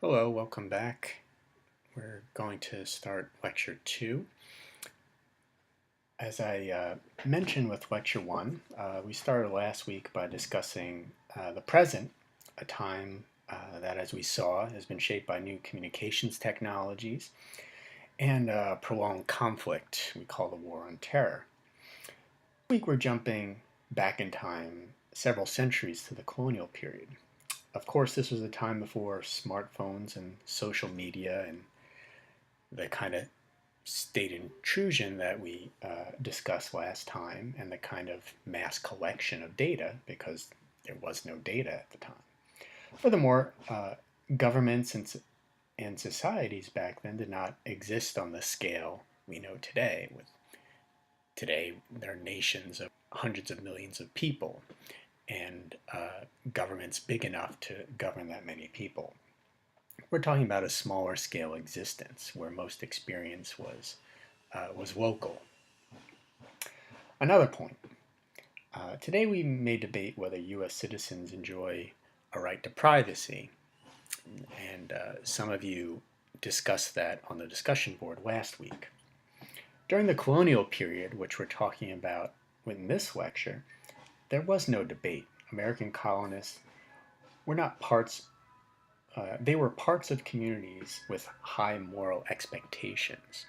Hello, welcome back. We're going to start Lecture 2. As I mentioned with Lecture 1, we started last week by discussing the present, a time that, as we saw, has been shaped by new communications technologies and prolonged conflict we call the War on Terror. This week we're jumping back in time several centuries to the colonial period. Of course, this was a time before smartphones and social media and the kind of state intrusion that we discussed last time and the kind of mass collection of data because there was no data at the time. Furthermore, governments and societies back then did not exist on the scale we know today. Today, there are nations of hundreds of millions of people and governments big enough to govern that many people. We're talking about a smaller scale existence where most experience was local. Another point. Today we may debate whether U.S. citizens enjoy a right to privacy, and some of you discussed that on the discussion board last week. During the colonial period, which we're talking about in this lecture, there was no debate. American colonists were not parts they were parts of communities with high moral expectations,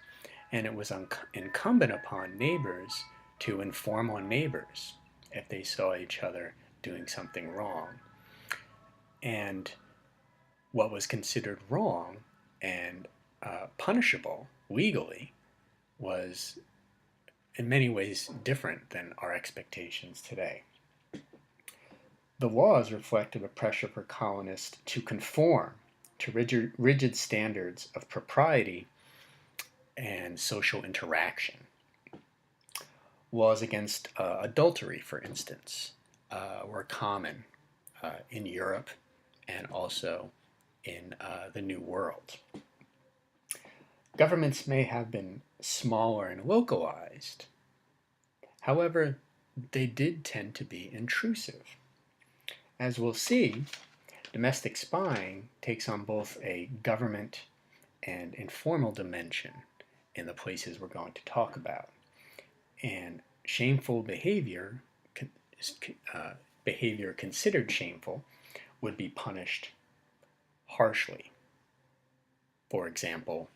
and it was incumbent upon neighbors to inform on neighbors if they saw each other doing something wrong. And what was considered wrong and punishable legally was in many ways different than our expectations today. The laws reflected a pressure for colonists to conform to rigid standards of propriety and social interaction. Laws against adultery, for instance, were common in Europe and also in the New World. Governments may have been smaller and localized. However, they did tend to be intrusive. As we'll see, domestic spying takes on both a government and informal dimension in the places we're going to talk about. And shameful behavior, behavior considered shameful, would be punished harshly. For example,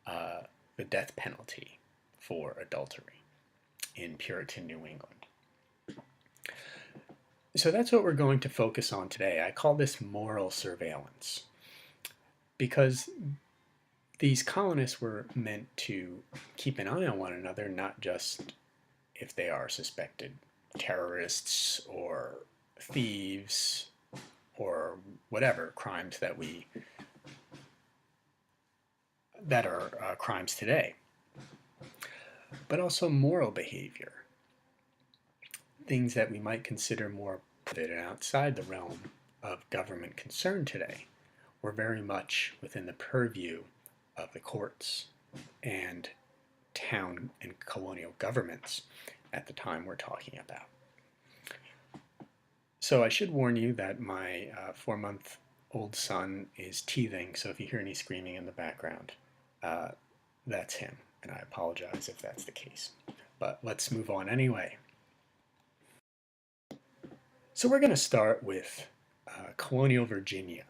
the death penalty for adultery in Puritan New England. So that's what we're going to focus on today. I call this moral surveillance because these colonists were meant to keep an eye on one another, not just if they are suspected terrorists or thieves or whatever crimes that are crimes today, but also moral behavior. Things that we might consider more private and outside the realm of government concern today were very much within the purview of the courts and town and colonial governments at the time we're talking about. So I should warn you that my 4-month-old son is teething, so if you hear any screaming in the background, that's him, and I apologize if that's the case. But let's move on anyway. So we're going to start with Colonial Virginia,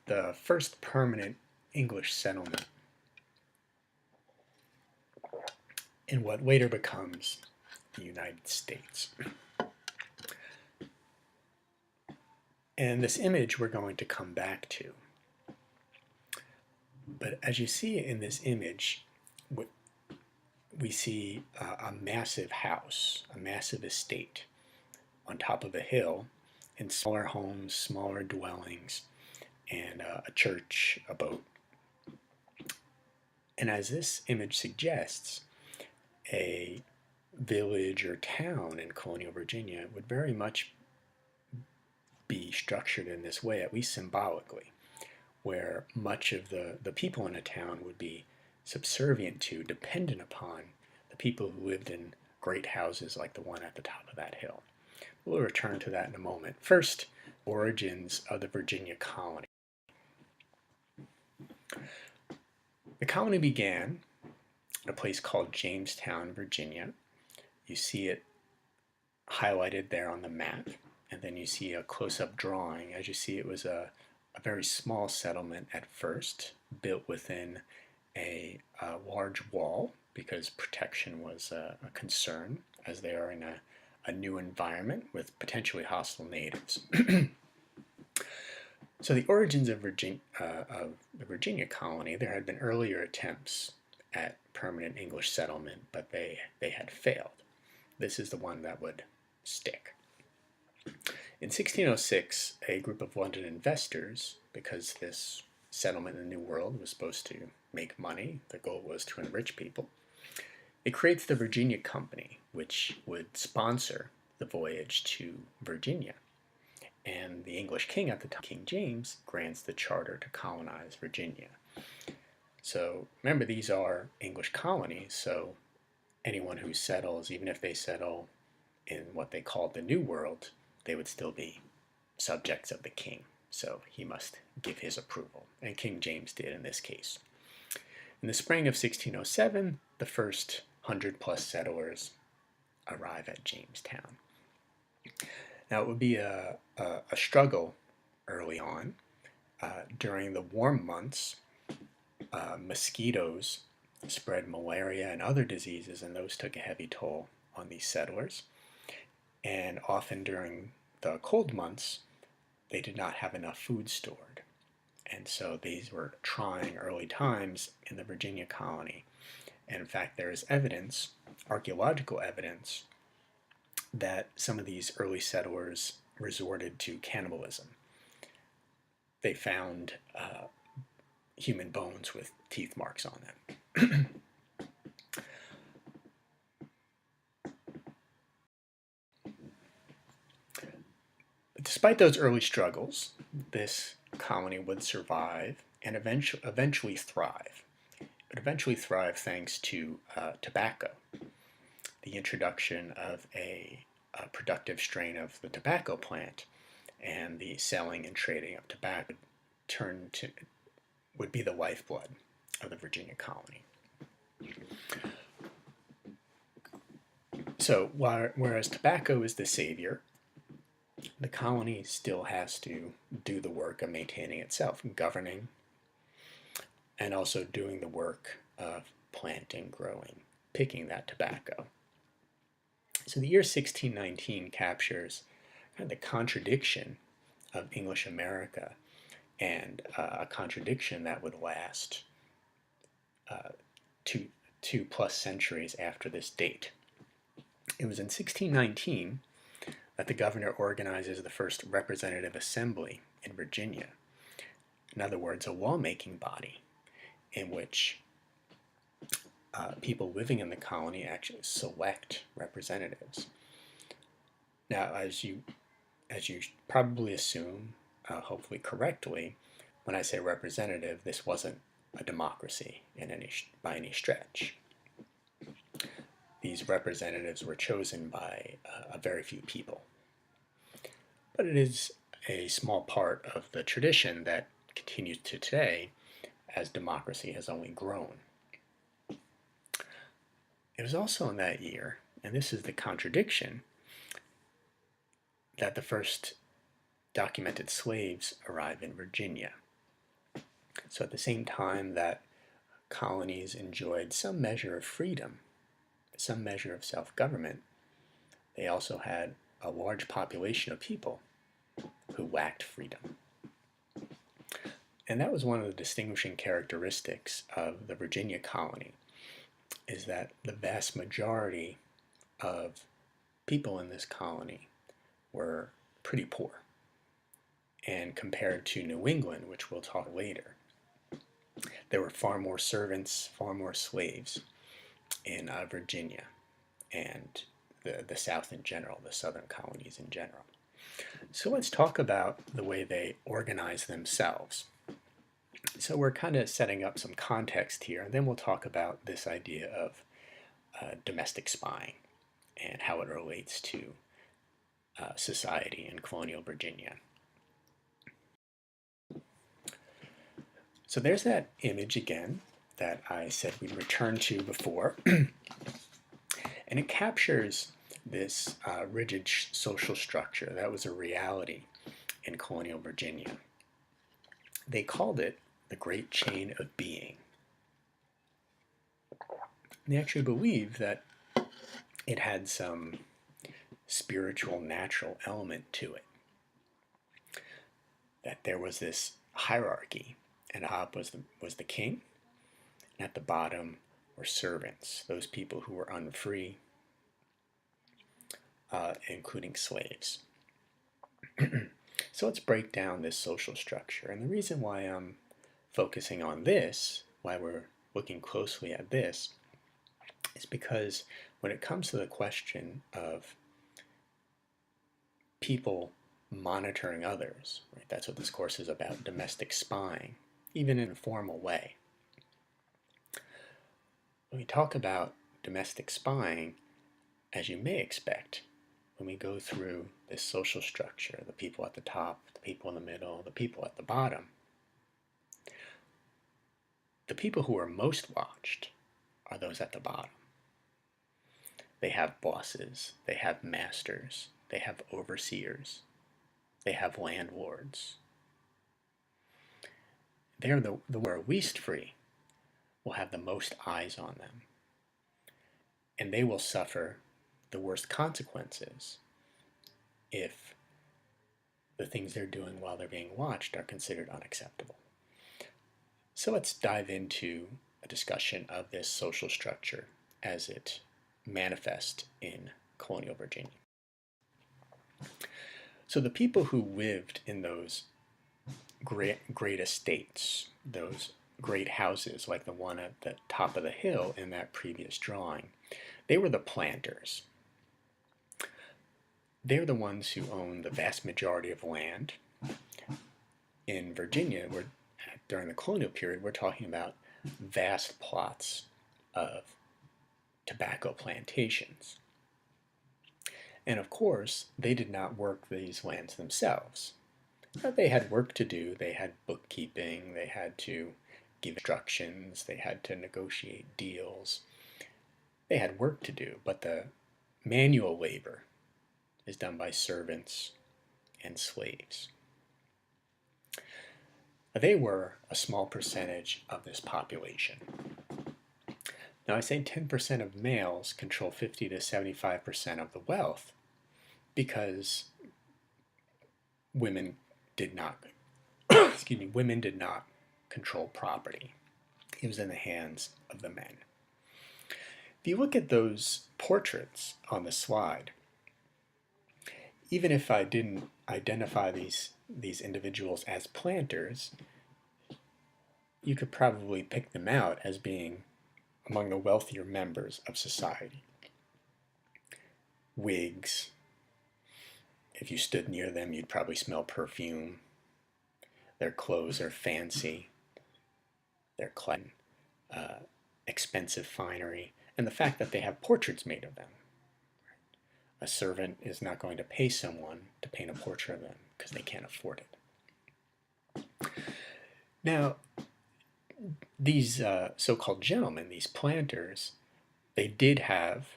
the first permanent English settlement in what later becomes the United States. And this image we're going to come back to. But as you see in this image, we see a massive house, a massive estate on top of a hill, and smaller homes, smaller dwellings, and a church, a boat. And as this image suggests, a village or town in colonial Virginia would very much be structured in this way, at least symbolically, where much of the people in a town would be subservient to, dependent upon, the people who lived in great houses like the one at the top of that hill. We'll return to that in a moment. First, origins of the Virginia colony. The colony began at a place called Jamestown, Virginia. You see it highlighted there on the map, and then you see a close-up drawing. As you see, it was a very small settlement at first, built within a large wall because protection was a concern as they are in a new environment with potentially hostile natives. So the origins of the Virginia colony, there had been earlier attempts at permanent English settlement, but they had failed. This is the one that would stick. In 1606, a group of London investors, because this settlement in the New World was supposed to make money, the goal was to enrich people, it creates the Virginia Company, which would sponsor the voyage to Virginia. And the English king at the time, King James, grants the charter to colonize Virginia. So remember, these are English colonies, so anyone who settles, even if they settle in what they called the New World, they would still be subjects of the king. So he must give his approval, and King James did in this case. In the spring of 1607, the first 100+ settlers arrive at Jamestown. Now, it would be a struggle early on. During the warm months, mosquitoes spread malaria and other diseases, and those took a heavy toll on these settlers. And often during the cold months, they did not have enough food stored. And so these were trying early times in the Virginia colony. And in fact, there is evidence, archaeological evidence, that some of these early settlers resorted to cannibalism. They found human bones with teeth marks on them. Despite those early struggles, this colony would survive and eventually thrive. It would eventually thrive thanks to tobacco. The introduction of a productive strain of the tobacco plant and the selling and trading of tobacco would be the lifeblood of the Virginia colony. So whereas tobacco is the savior, the colony still has to do the work of maintaining itself, governing, and also doing the work of planting, growing, picking that tobacco. So the year 1619 captures kind of the contradiction of English America, and a contradiction that would last two plus centuries after this date. It was in 1619 that the governor organizes the first representative assembly in Virginia. In other words, a lawmaking body in which people living in the colony actually select representatives. Now, as you probably assume, hopefully correctly, when I say representative, this wasn't a democracy by any stretch. These representatives were chosen by a very few people. But it is a small part of the tradition that continues to today as democracy has only grown. It was also in that year, and this is the contradiction, that the first documented slaves arrive in Virginia. So at the same time that colonies enjoyed some measure of freedom, some measure of self-government, they also had a large population of people who lacked freedom. And that was one of the distinguishing characteristics of the Virginia colony, is that the vast majority of people in this colony were pretty poor. And compared to New England, which we'll talk later, there were far more servants, far more slaves in Virginia and the South in general, the southern colonies in general. So let's talk about the way they organize themselves. So we're kind of setting up some context here, and then we'll talk about this idea of domestic spying and how it relates to society in colonial Virginia. So there's that image again that I said we'd return to before, and it captures this rigid social structure that was a reality in colonial Virginia. They called it the Great Chain of Being. They actually believed that it had some spiritual, natural element to it. That there was this hierarchy, and up was the king, and at the bottom were servants, those people who were unfree, including slaves. So let's break down this social structure. And the reason why I'm focusing on this, why we're looking closely at this, is because when it comes to the question of people monitoring others, right, that's what this course is about, domestic spying, even in a formal way. When we talk about domestic spying, as you may expect, when we go through this social structure, the people at the top, the people in the middle, the people at the bottom, the people who are most watched are those at the bottom. They have bosses, they have masters, they have overseers, they have landlords. They're the who are least free will have the most eyes on them, and they will suffer the worst consequences if the things they're doing while they're being watched are considered unacceptable. So let's dive into a discussion of this social structure as it manifests in colonial Virginia. So the people who lived in those great estates, those great houses like the one at the top of the hill in that previous drawing, they were the planters. They're the ones who own the vast majority of land. In Virginia, during the colonial period, we're talking about vast plots of tobacco plantations. And of course, they did not work these lands themselves. They had work to do. They had bookkeeping. They had to give instructions. They had to negotiate deals. They had work to do, but the manual labor is done by servants and slaves. They were a small percentage of this population. Now I say 10% of males control 50 to 75% of the wealth because women did not women did not control property. It was in the hands of the men. If you look at those portraits on the slide, even if I didn't identify these individuals as planters, you could probably pick them out as being among the wealthier members of society. Wigs. If you stood near them, you'd probably smell perfume. Their clothes are fancy. They're clad in expensive finery. And the fact that they have portraits made of them. A servant is not going to pay someone to paint a portrait of them because they can't afford it. Now, these so-called gentlemen, these planters, they did have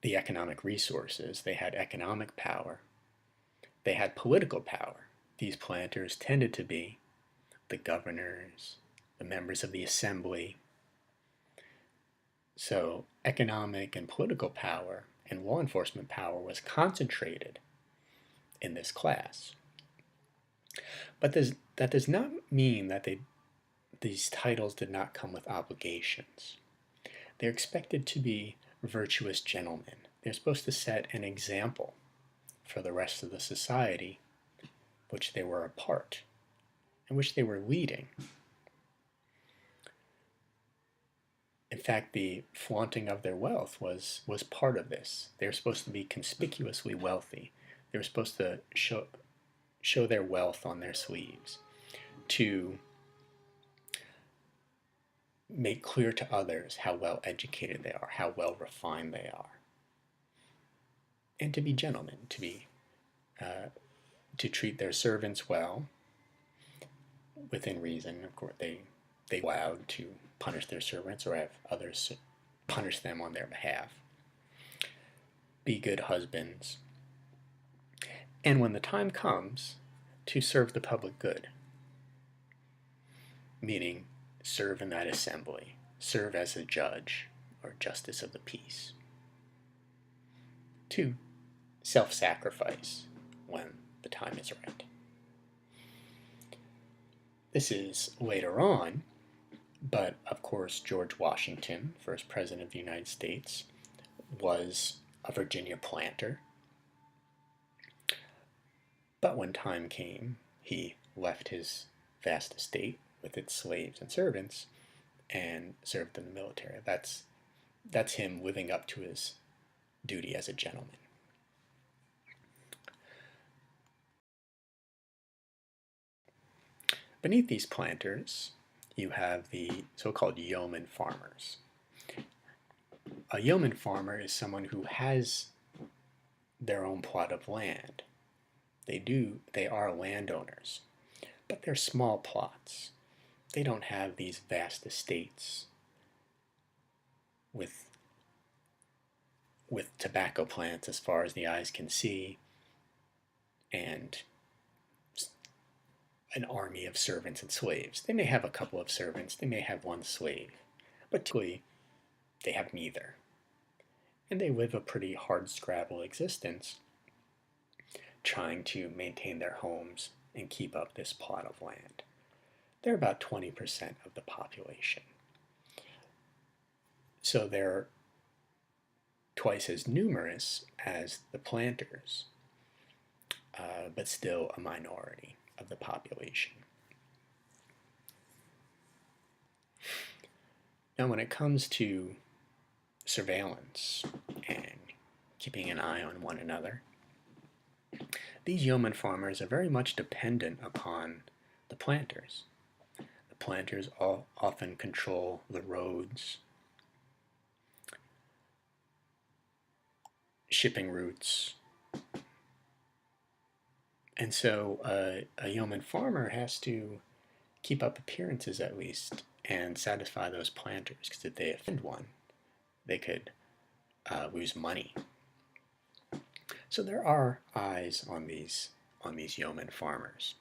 the economic resources. They had economic power. They had political power. These planters tended to be the governors, the members of the assembly. So economic and political power and law enforcement power was concentrated in this class. But that does not mean that these titles did not come with obligations. They're expected to be virtuous gentlemen. They're supposed to set an example for the rest of the society which they were a part and which they were leading. In fact, the flaunting of their wealth was part of this. They were supposed to be conspicuously wealthy. They were supposed to show their wealth on their sleeves, to make clear to others how well educated they are, how well refined they are, and to be gentlemen, to treat their servants well, within reason. Of course, they allowed to punish their servants or have others punish them on their behalf. Be good husbands. And when the time comes, to serve the public good, meaning serve in that assembly, serve as a judge or justice of the peace. 2. Self-sacrifice when the time is right. This is later on, but of course George Washington, first president of the United States, was a Virginia planter. But when time came, he left his vast estate with its slaves and servants and served in the military. That's him living up to his duty as a gentleman. Beneath these planters, you have the so-called yeoman farmers. A yeoman farmer is someone who has their own plot of land. They are landowners, but they're small plots. They don't have these vast estates with tobacco plants as far as the eyes can see and an army of servants and slaves. They may have a couple of servants, they may have one slave, but typically they have neither. And they live a pretty hard-scrabble existence trying to maintain their homes and keep up this plot of land. They're about 20% of the population. So they're twice as numerous as the planters, but still a minority of the population. Now when it comes to surveillance and keeping an eye on one another, these yeoman farmers are very much dependent upon the planters. The planters often control the roads, shipping routes, and so a yeoman farmer has to keep up appearances at least and satisfy those planters, because if they offend one, they could lose money. So there are eyes on these yeoman farmers.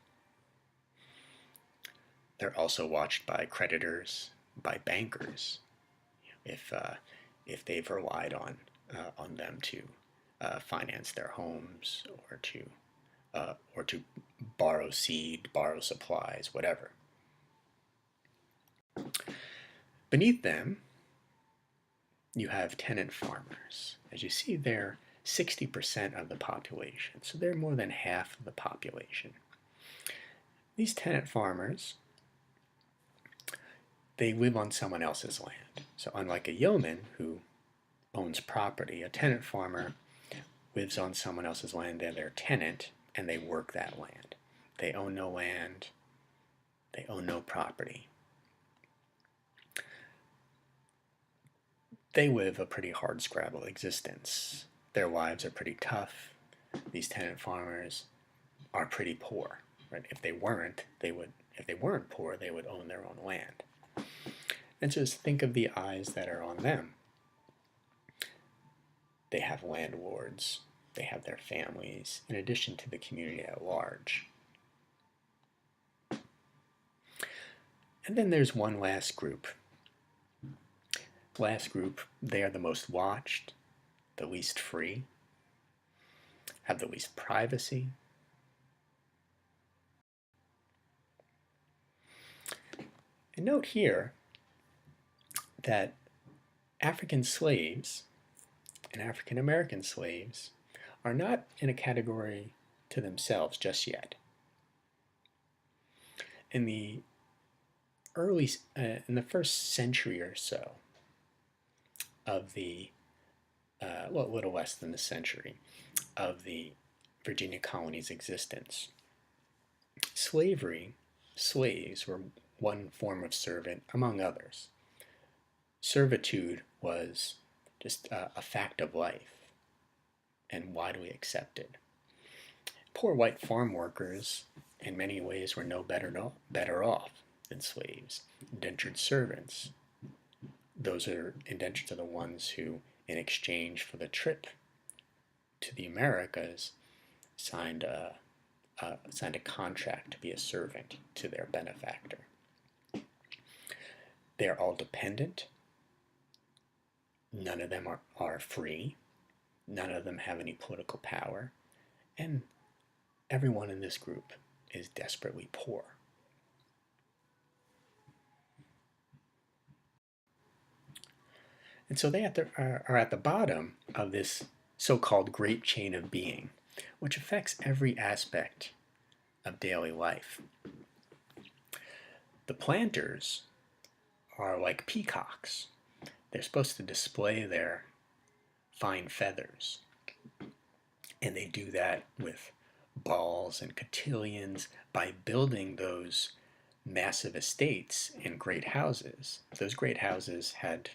They're also watched by creditors, by bankers, if they've relied on them to finance their homes or to borrow seed, borrow supplies, whatever. Beneath them, you have tenant farmers. As you see, they're 60% of the population, so they're more than half of the population. These tenant farmers, they live on someone else's land. So unlike a yeoman who owns property, a tenant farmer lives on someone else's land. They're their tenant, and they work that land. They own no land. They own no property. They live a pretty hard-scrabble existence. Their lives are pretty tough. These tenant farmers are pretty poor. Right? If they weren't poor, they would own their own land. And so just think of the eyes that are on them. They have landlords. They have their families, in addition to the community at large. And then there's one last group. They are the most watched, the least free, have the least privacy. And note here that African slaves and African American slaves are not in a category to themselves just yet. In the first century or so of the, a little less than a century of the Virginia colony's existence, slaves were one form of servant among others. Servitude was just a fact of life and widely accepted. Poor white farm workers in many ways were no better off than slaves. Indentured servants, indentured to the ones who, in exchange for the trip to the Americas, signed a contract to be a servant to their benefactor. They're all dependent. None of them are free. None of them have any political power. And everyone in this group is desperately poor. And so they are at the bottom of this so-called great chain of being, which affects every aspect of daily life. The planters are like peacocks. They're supposed to display their fine feathers. And they do that with balls and cotillions by building those massive estates and great houses. Those great houses had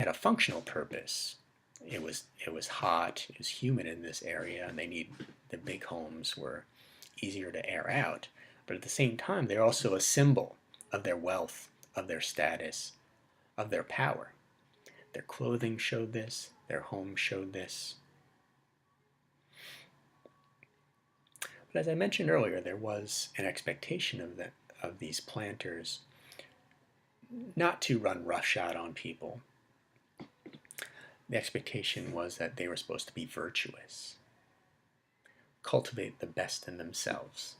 a functional purpose. It was hot, it was humid in this area, and the big homes were easier to air out. But at the same time, they're also a symbol of their wealth, of their status, of their power. Their clothing showed this, their home showed this. But as I mentioned earlier, there was an expectation of these planters not to run roughshod on people. The expectation was that they were supposed to be virtuous, cultivate the best in themselves.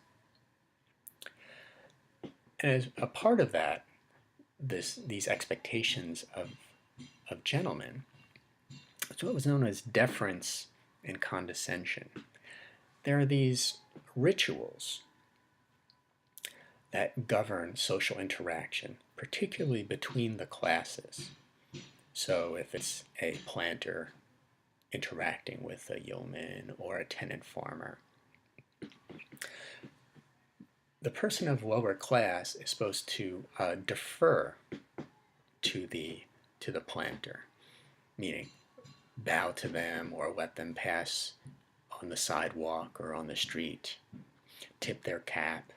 And as a part of that, these expectations of gentlemen, it's what was known as deference and condescension. There are these rituals that govern social interaction, particularly between the classes. So if it's a planter interacting with a yeoman or a tenant farmer, the person of lower class is supposed to defer to the planter, meaning bow to them or let them pass on the sidewalk or on the street, tip their cap.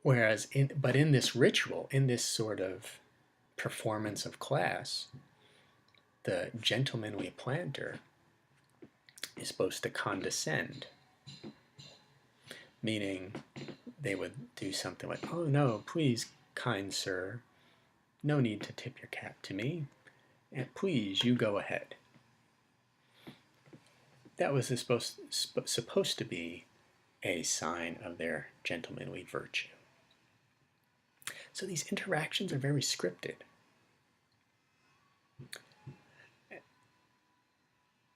Whereas, in this ritual, in this sort of performance of class, the gentlemanly planter is supposed to condescend, meaning they would do something like, "Oh no, please, kind sir, no need to tip your cap to me, and please, you go ahead." That was supposed to be a sign of their gentlemanly virtue. So these interactions are very scripted.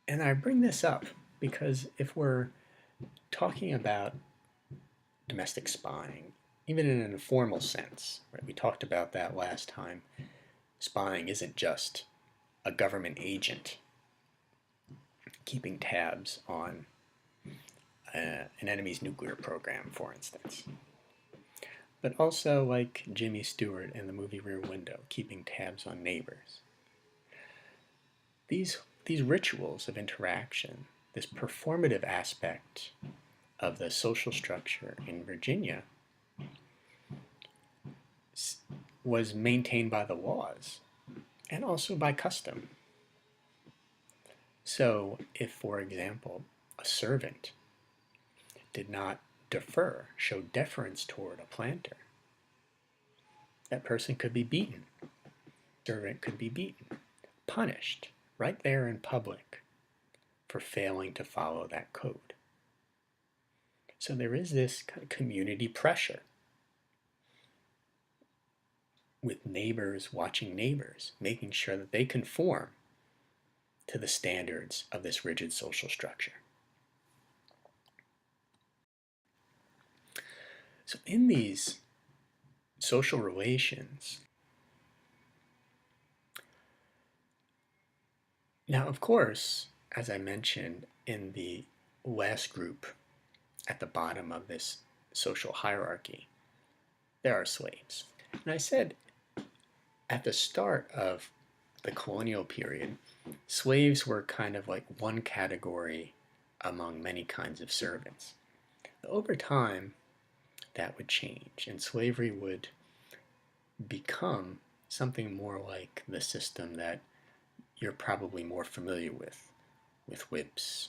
And I bring this up because if we're talking about domestic spying, even in an informal sense, right, we talked about that last time, spying isn't just a government agent keeping tabs on an enemy's nuclear program, for instance, but also like Jimmy Stewart in the movie Rear Window, keeping tabs on neighbors. These rituals of interaction, this performative aspect of the social structure in Virginia, was maintained by the laws and also by custom. So if, for example, a servant did not defer, show deference toward a planter, that person could be beaten. Servant could be beaten, punished right there in public for failing to follow that code. So there is this kind of community pressure with neighbors watching neighbors, making sure that they conform to the standards of this rigid social structure. So in these social relations, now of course, as I mentioned in the last group at the bottom of this social hierarchy, there are slaves. And I said at the start of the colonial period, slaves were kind of like one category among many kinds of servants. Over time, that would change, and slavery would become something more like the system that you're probably more familiar with whips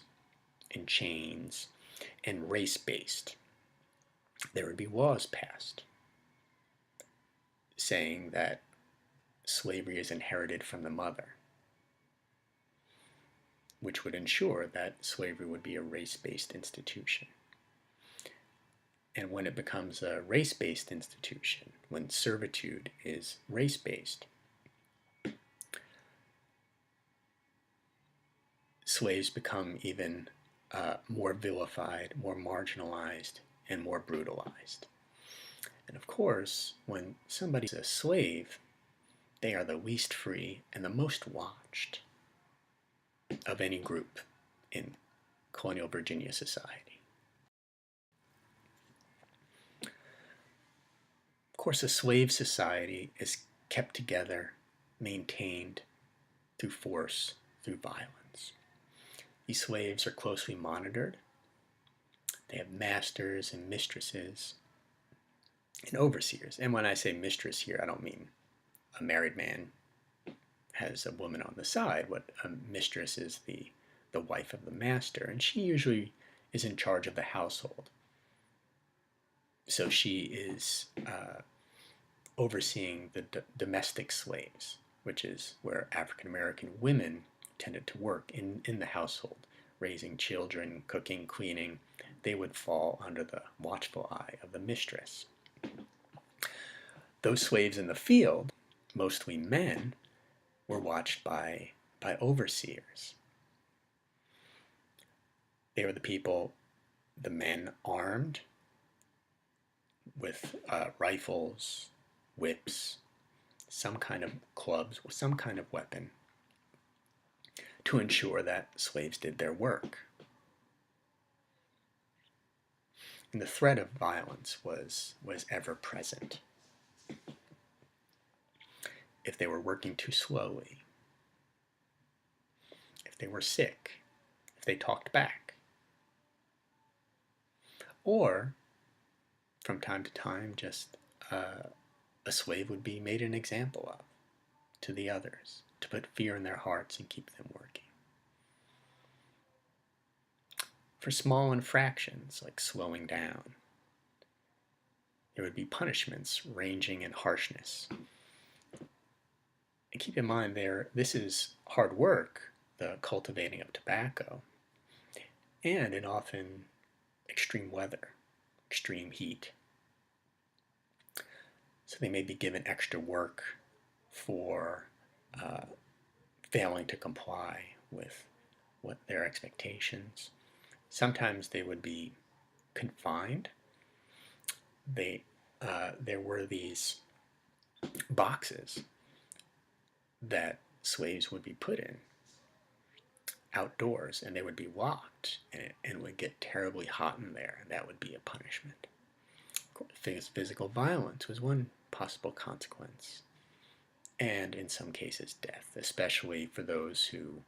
and chains and race-based. There would be laws passed saying that slavery is inherited from the mother, which would ensure that slavery would be a race-based institution. And when it becomes a race-based institution, when servitude is race-based, slaves become even more vilified, more marginalized, and more brutalized. And of course, when somebody's a slave, they are the least free and the most watched of any group in colonial Virginia society. Of course, a slave society is kept together, maintained through force, through violence. These slaves are closely monitored. They have masters and mistresses and overseers. And when I say mistress here, I don't mean a married man has a woman on the side. What a mistress is the wife of the master, and she usually is in charge of the household. So she is overseeing the domestic slaves, which is where African American women tended to work in the household, raising children, cooking, cleaning. They would fall under the watchful eye of the mistress. Those slaves in the field, mostly men, were watched by overseers. They were the people, the men armed with rifles, whips, some kind of clubs, some kind of weapon, to ensure that slaves did their work. And the threat of violence was ever present. If they were working too slowly, if they were sick, if they talked back, or from time to time just a slave would be made an example of to the others, to put fear in their hearts and keep them working. For small infractions like slowing down, there would be punishments ranging in harshness. And keep in mind this is hard work, the cultivating of tobacco, and in often extreme weather, extreme heat. So they may be given extra work for failing to comply with what their expectations. Sometimes they would be confined. There were these boxes that slaves would be put in outdoors, and they would be locked, and it would get terribly hot in there, and that would be a punishment. Of course, physical violence was one possible consequence, and in some cases death, especially for those who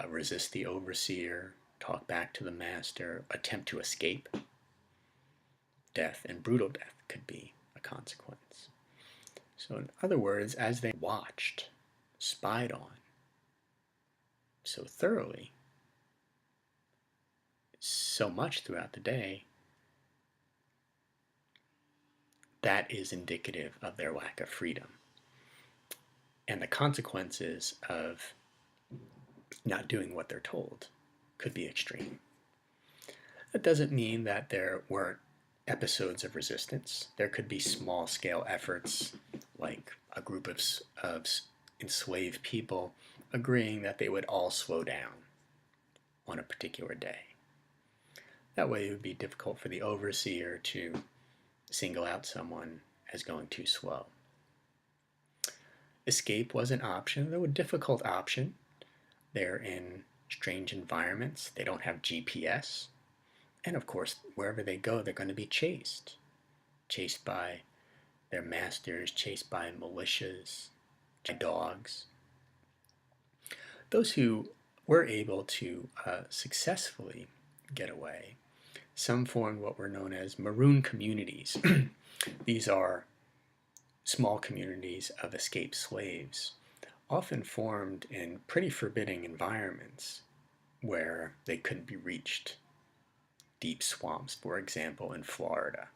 resist the overseer, talk back to the master, attempt to escape. Death, and brutal death, could be a consequence. So in other words, as they watched, spied on so thoroughly, so much throughout the day, that is indicative of their lack of freedom. And the consequences of not doing what they're told could be extreme. That doesn't mean that there weren't episodes of resistance. There could be small-scale efforts, like a group of enslaved people agreeing that they would all slow down on a particular day. That way it would be difficult for the overseer to single out someone as going too slow. Escape was an option, though a difficult option. They're in strange environments. They don't have GPS. And of course, wherever they go, they're going to be chased. Chased by their masters, chased by militias, by dogs. Those who were able to successfully get away, some formed what were known as maroon communities. These are small communities of escaped slaves, often formed in pretty forbidding environments where they couldn't be reached. Deep swamps, for example, in Florida.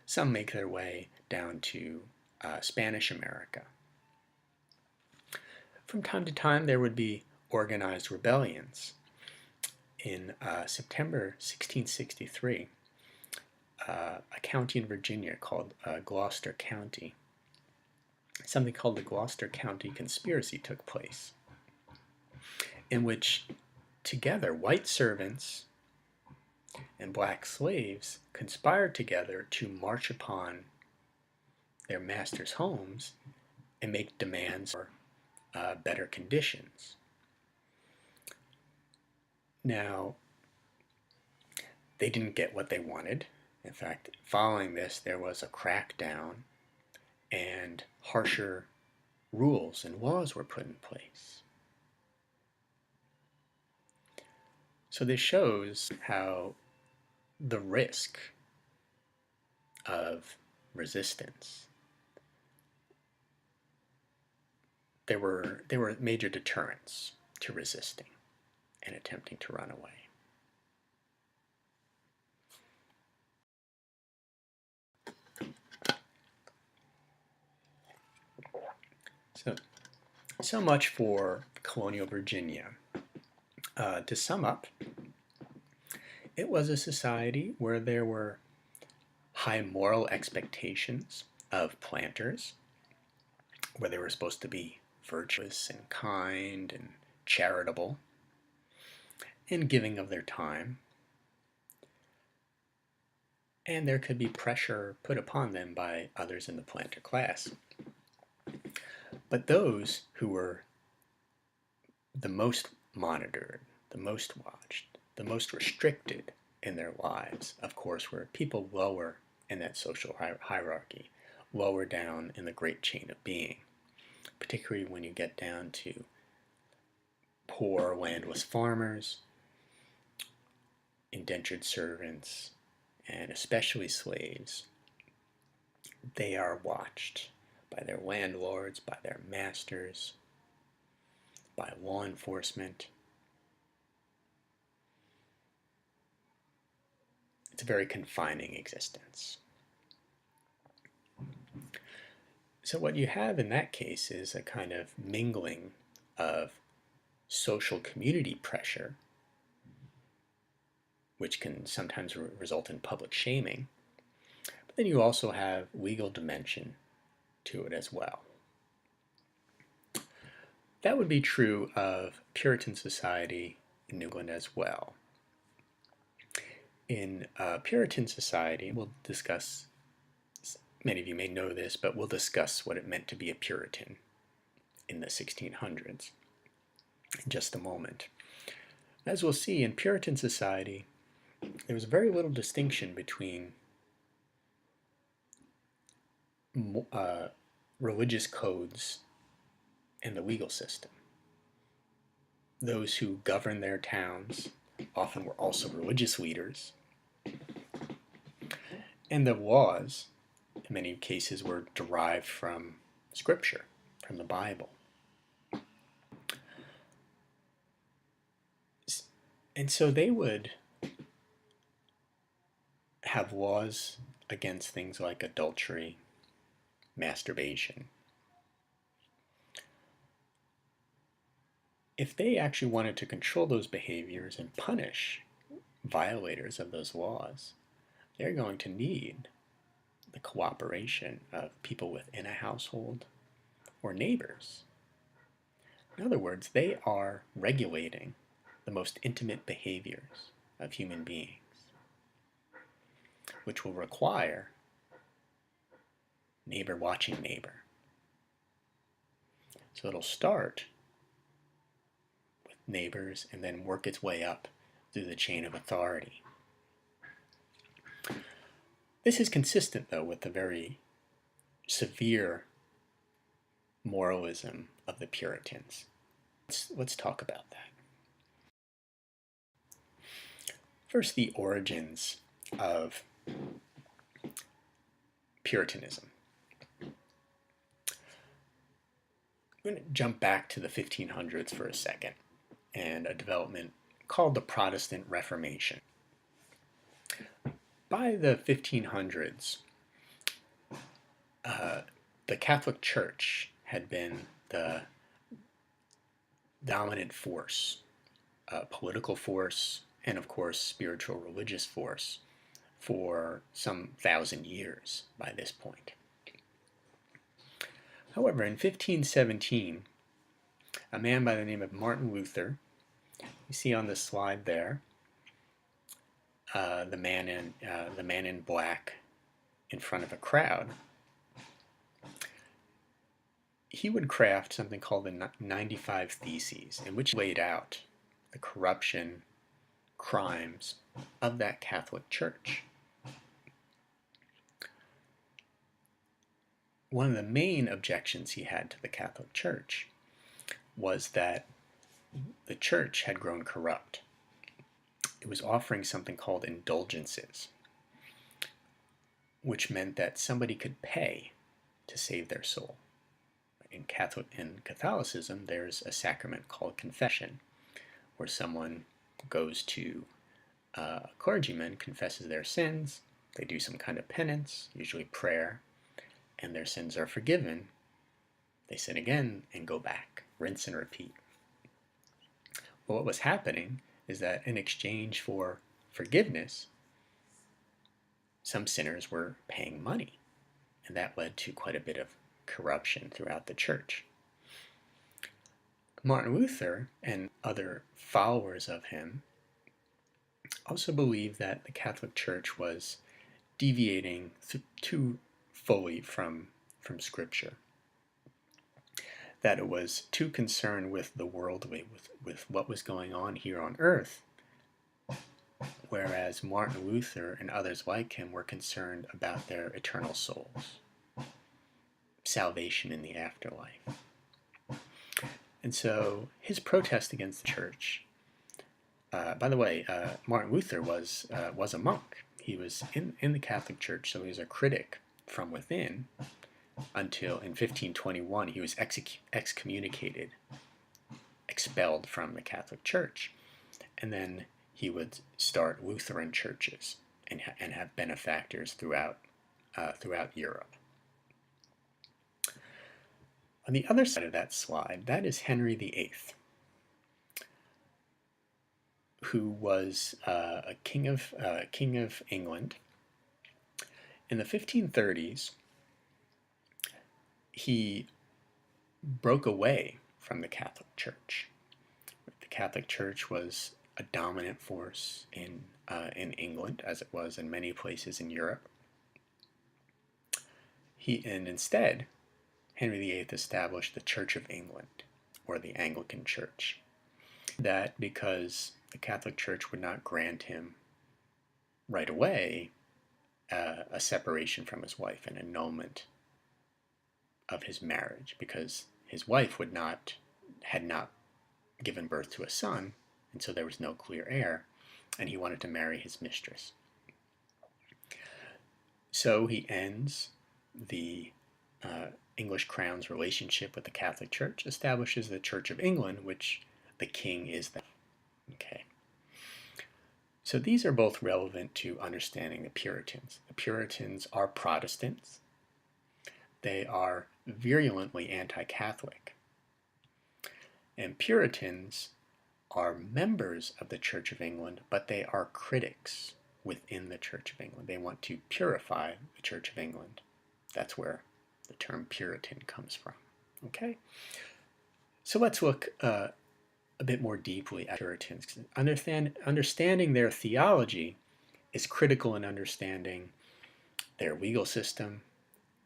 Some make their way down to Spanish America. From time to time, there would be organized rebellions. In September 1663, a county in Virginia called Gloucester County, something called the Gloucester County Conspiracy took place, in which together white servants and black slaves conspired together to march upon their masters' homes and make demands for better conditions. Now, they didn't get what they wanted. In fact, following this, there was a crackdown and harsher rules and laws were put in place. So this shows how the risk of resistance, there were major deterrents to resisting and attempting to run away. So much for colonial Virginia. To sum up, it was a society where there were high moral expectations of planters, where they were supposed to be virtuous and kind and charitable and giving of their time. And there could be pressure put upon them by others in the planter class. But those who were the most monitored, the most watched, the most restricted in their lives, of course, were people lower in that social hierarchy, lower down in the great chain of being, particularly when you get down to poor landless farmers, indentured servants, and especially slaves. They are watched by their landlords, by their masters, by law enforcement. It's a very confining existence. So what you have in that case is a kind of mingling of social community pressure, which can sometimes result in public shaming, but then you also have legal dimension to it as well. That would be true of Puritan society in New England as well. In Puritan society, we'll discuss, many of you may know this, but we'll discuss what it meant to be a Puritan in the 1600s in just a moment. As we'll see, in Puritan society, there was very little distinction between religious codes and the legal system. Those who governed their towns often were also religious leaders, and the laws, in many cases, were derived from Scripture, from the Bible. And so they would have laws against things like adultery, masturbation. If they actually wanted to control those behaviors and punish violators of those laws, they're going to need the cooperation of people within a household or neighbors. In other words, they are regulating the most intimate behaviors of human beings, which will require neighbor watching neighbor. So it'll start with neighbors and then work its way up through the chain of authority. This is consistent, though, with the very severe moralism of the Puritans. Let's talk about that. First, the origins of Puritanism. I'm going to jump back to the 1500s for a second and a development called the Protestant Reformation. By the 1500s, the Catholic Church had been the dominant force, political force, and of course spiritual religious force for some 1,000 years by this point. However, in 1517, a man by the name of Martin Luther, you see on the slide there, the man in black in front of a crowd, he would craft something called the 95 Theses, in which he laid out the corruption, crimes of that Catholic Church. One of the main objections he had to the Catholic Church was that the church had grown corrupt. It was offering something called indulgences, which meant that somebody could pay to save their soul. In Catholicism, there's a sacrament called confession, where someone goes to a clergyman, confesses their sins, they do some kind of penance, usually prayer, and their sins are forgiven. They sin again and go back, rinse and repeat. Well, what was happening is that in exchange for forgiveness, some sinners were paying money, and that led to quite a bit of corruption throughout the church. Martin Luther and other followers of him also believed that the Catholic Church was deviating too fully from Scripture, that it was too concerned with the worldly, with what was going on here on earth, whereas Martin Luther and others like him were concerned about their eternal souls, salvation in the afterlife. And so his protest against the church, by the way, Martin Luther was a monk. He was in the Catholic Church, so he was a critic from within until in 1521 he was excommunicated, expelled from the Catholic Church. And then he would start Lutheran churches and have benefactors throughout Europe. On the other side of that slide, that is Henry VIII, who was a king of England. In the 1530s, he broke away from the Catholic Church. The Catholic Church was a dominant force in England, as it was in many places in Europe. Instead, Henry VIII established the Church of England, or the Anglican Church. That because the Catholic Church would not grant him right away a separation from his wife, an annulment of his marriage, because his wife had not given birth to a son, and so there was no clear heir, and he wanted to marry his mistress. So he ends the English crown's relationship with the Catholic Church, establishes the Church of England, which the king is the. Okay. So these are both relevant to understanding the Puritans. The Puritans are Protestants. They are virulently anti-Catholic. And Puritans are members of the Church of England, but they are critics within the Church of England. They want to purify the Church of England. That's where the term Puritan comes from. Okay? So let's look a bit more deeply at Puritans. Understanding their theology is critical in understanding their legal system,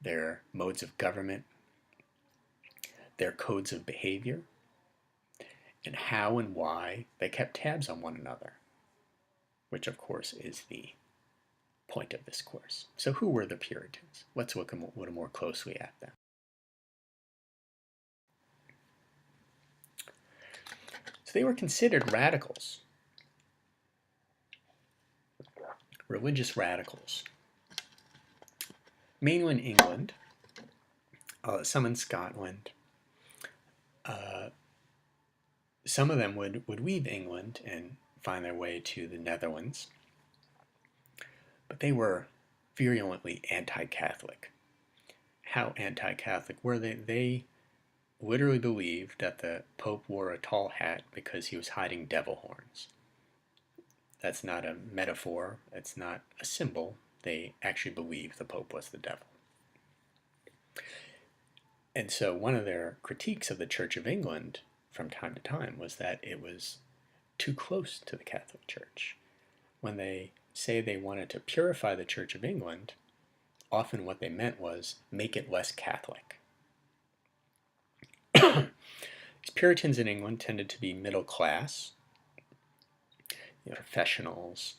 their modes of government, their codes of behavior, and how and why they kept tabs on one another, which of course is the point of this course. So who were the Puritans? Let's look a little more closely at them. So they were considered radicals. religious radicals. Mainly in England, some in Scotland. Some of them would leave England and find their way to the Netherlands, but they were virulently anti-Catholic. How anti-Catholic were they? They literally believed that the Pope wore a tall hat because he was hiding devil horns. That's not a metaphor, it's not a symbol. They actually believed the Pope was the devil. And so one of their critiques of the Church of England from time to time was that it was too close to the Catholic Church. When they say they wanted to purify the Church of England, often what they meant was make it less Catholic. Puritans in England tended to be middle class, professionals,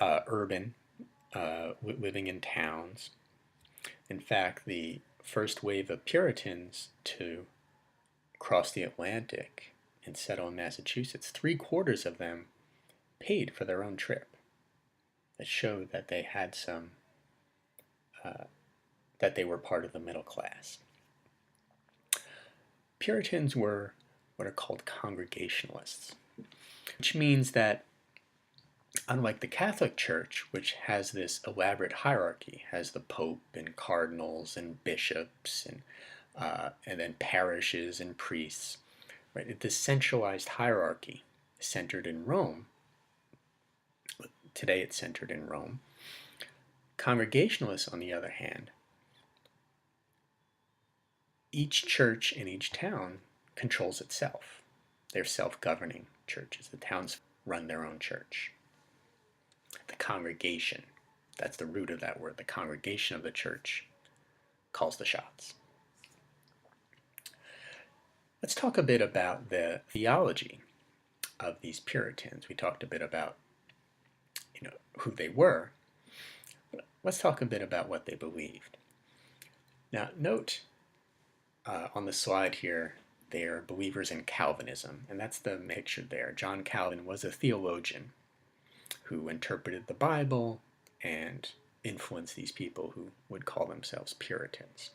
urban, living in towns. In fact, the first wave of Puritans to cross the Atlantic and settle in Massachusetts, 3/4 of them paid for their own trip. That showed that they had some, that they were part of the middle class. Puritans were what are called Congregationalists, which means that unlike the Catholic Church, which has this elaborate hierarchy, has the Pope and cardinals and bishops and then parishes and priests, right? This centralized hierarchy centered in Rome. Today it's centered in Rome. Congregationalists, on the other hand, each church in each town controls itself. They're self-governing churches. The towns run their own church. The congregation, that's the root of that word, the congregation of the church calls the shots. Let's talk a bit about the theology of these Puritans. We talked a bit about who they were. Let's talk a bit about what they believed. Now, note on the slide here, they are believers in Calvinism, and that's the picture there. John Calvin was a theologian who interpreted the Bible and influenced these people who would call themselves Puritans.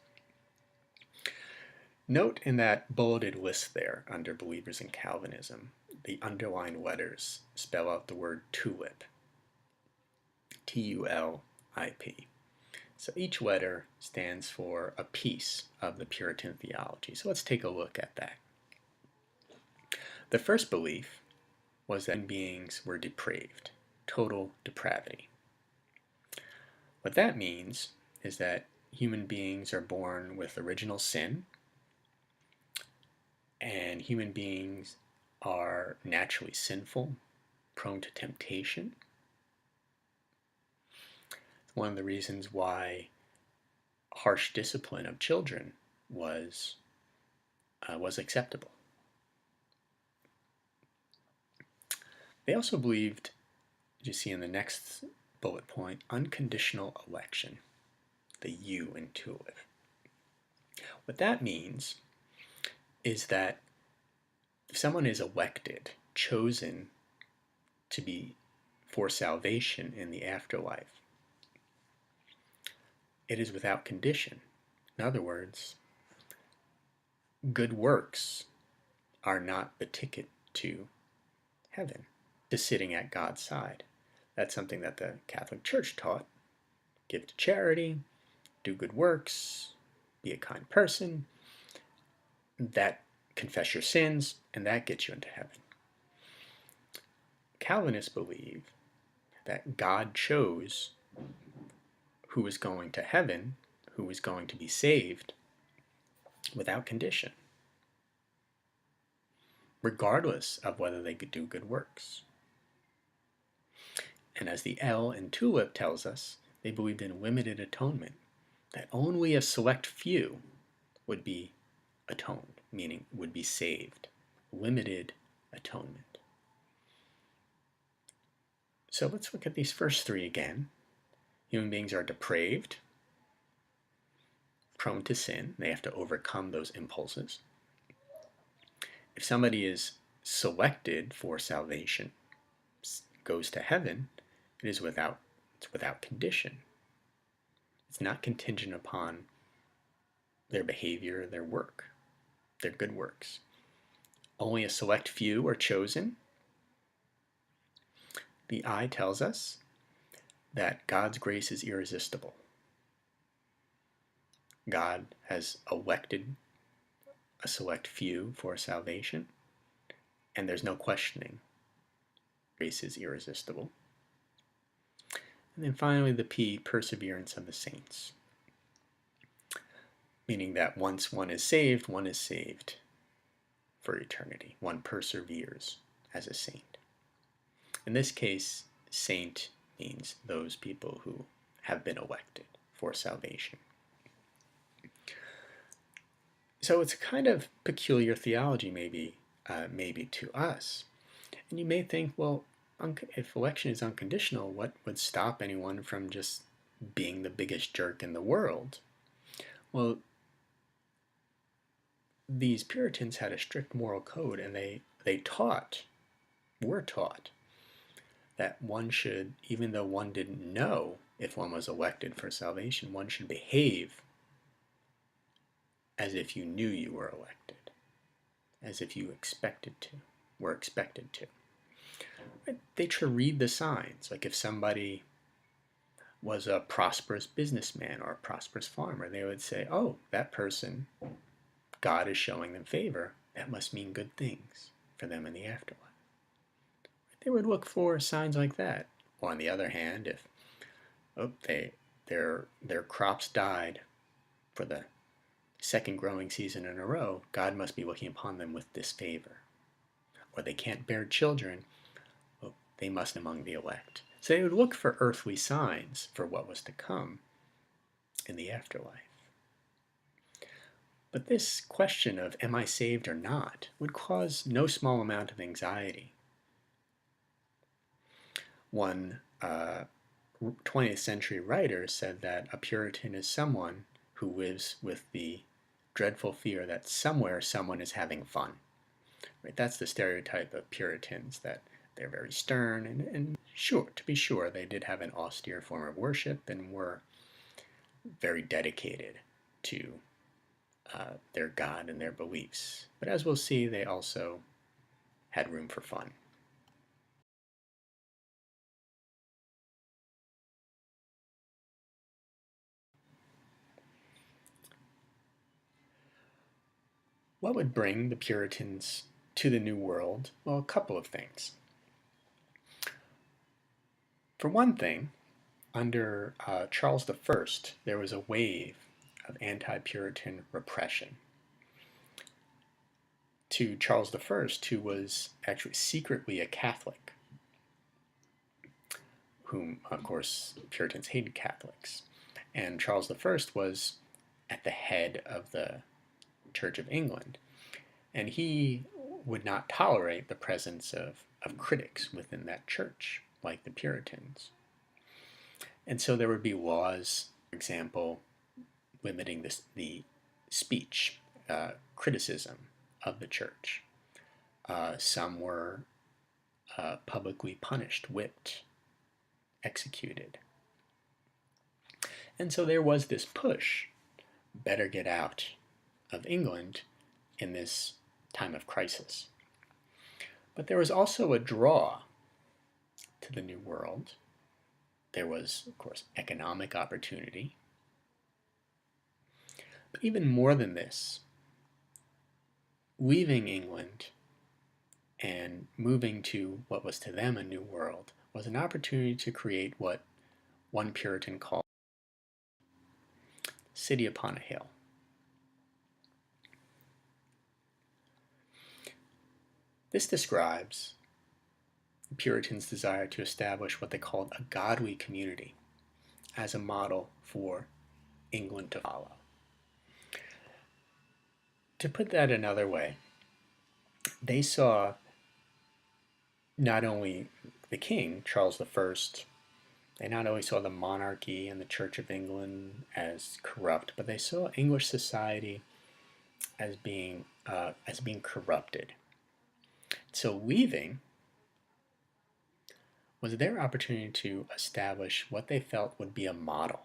Note in that bulleted list there under believers in Calvinism, the underlined letters spell out the word tulip. T-U-L-I-P. So each letter stands for a piece of the Puritan theology. So let's take a look at that. The first belief was that human beings were depraved, total depravity. What that means is that human beings are born with original sin, and human beings are naturally sinful, prone to temptation. One of the reasons why harsh discipline of children was acceptable. They also believed, as you see in the next bullet point, unconditional election, the U in tulip. What that means is that if someone is elected, chosen to be for salvation in the afterlife, it is without condition. In other words, good works are not the ticket to heaven, to sitting at God's side. That's something that the Catholic Church taught. Give to charity, do good works, be a kind person, that confess your sins, and that gets you into heaven. Calvinists believe that God chose who is going to heaven, who is going to be saved, without condition, regardless of whether they could do good works. And as the L in tulip tells us, they believed in limited atonement, that only a select few would be atoned, meaning would be saved. Limited atonement. So let's look at these first three again. Human beings are depraved, prone to sin. They have to overcome those impulses. If somebody is selected for salvation, goes to heaven, it's without condition. It's not contingent upon their behavior, their work, their good works. Only a select few are chosen. The eye tells us that God's grace is irresistible. God has elected a select few for salvation, and there's no questioning. Grace is irresistible. And then finally, the P, perseverance of the saints. Meaning that once one is saved for eternity. One perseveres as a saint. In this case, saint means those people who have been elected for salvation. So it's a kind of peculiar theology maybe to us. And you may think, well, if election is unconditional, what would stop anyone from just being the biggest jerk in the world? Well, these Puritans had a strict moral code, and they were taught, that one should, even though one didn't know if one was elected for salvation, one should behave as if you knew you were elected, as if you were expected to. They should read the signs. Like if somebody was a prosperous businessman or a prosperous farmer, they would say, oh, that person, God is showing them favor. That must mean good things for them in the afterlife. They would look for signs like that. Or on the other hand, if their crops died for the second growing season in a row, God must be looking upon them with disfavor. Or they can't bear children, they must be among the elect. So they would look for earthly signs for what was to come in the afterlife. But this question of am I saved or not would cause no small amount of anxiety. One 20th century writer said that a Puritan is someone who lives with the dreadful fear that somewhere someone is having fun. Right? That's the stereotype of Puritans, that they're very stern, and sure, to be sure, they did have an austere form of worship and were very dedicated to their God and their beliefs. But as we'll see, they also had room for fun. What would bring the Puritans to the New World? Well, a couple of things. For one thing, under Charles I, there was a wave of anti-Puritan repression. To Charles I, who was actually secretly a Catholic, whom, of course, Puritans hated Catholics. And Charles I was at the head of the Church of England. And he would not tolerate the presence of critics within that church, like the Puritans. And so there would be laws, for example, limiting the speech, criticism of the church. Some were publicly punished, whipped, executed. And so there was this push, better get out of England in this time of crisis. But there was also a draw to the New World. There was, of course, economic opportunity. But even more than this, leaving England and moving to what was to them a new world was an opportunity to create what one Puritan called city upon a hill. This describes the Puritans' desire to establish what they called a godly community as a model for England to follow. To put that another way, they saw not only the king, Charles I, they not only saw the monarchy and the Church of England as corrupt, but they saw English society as being corrupted. So leaving was their opportunity to establish what they felt would be a model.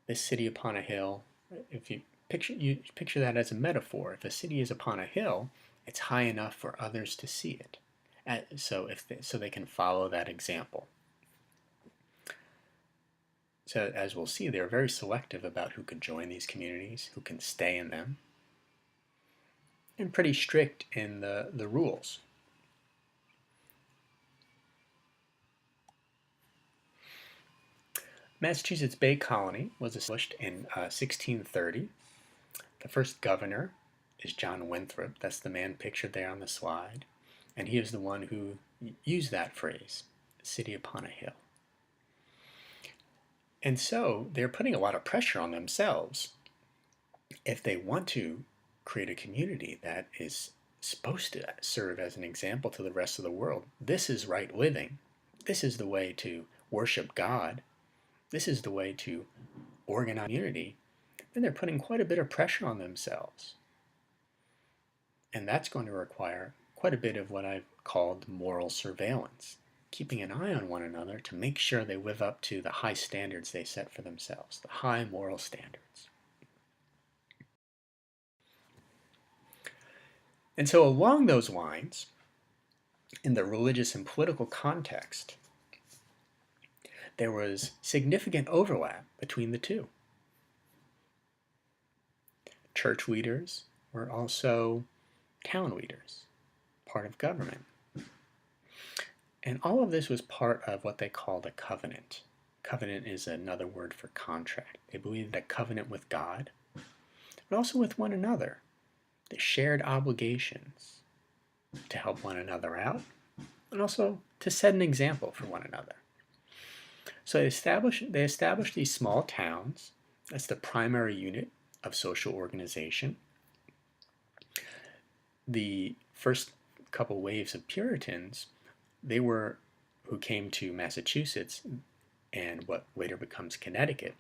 This city upon a hill, if you picture that as a metaphor. If a city is upon a hill, it's high enough for others to see it, so they can follow that example. So as we'll see, they're very selective about who can join these communities, who can stay in them, and pretty strict in the rules. Massachusetts Bay Colony was established in 1630. The first governor is John Winthrop. That's the man pictured there on the slide. And he is the one who used that phrase, city upon a hill. And so they're putting a lot of pressure on themselves if they want to create a community that is supposed to serve as an example to the rest of the world. This is right living. This is the way to worship God. This is the way to organize community. Then they're putting quite a bit of pressure on themselves. And that's going to require quite a bit of what I've called moral surveillance, keeping an eye on one another to make sure they live up to the high standards they set for themselves, the high moral standards. And so along those lines, in the religious and political context, there was significant overlap between the two. Church leaders were also town leaders, part of government. And all of this was part of what they called a covenant. Covenant is another word for contract. They believed a covenant with God, but also with one another. They shared obligations to help one another out, and also to set an example for one another. So they established these small towns as the primary unit of social organization. The first couple waves of Puritans, who came to Massachusetts and what later becomes Connecticut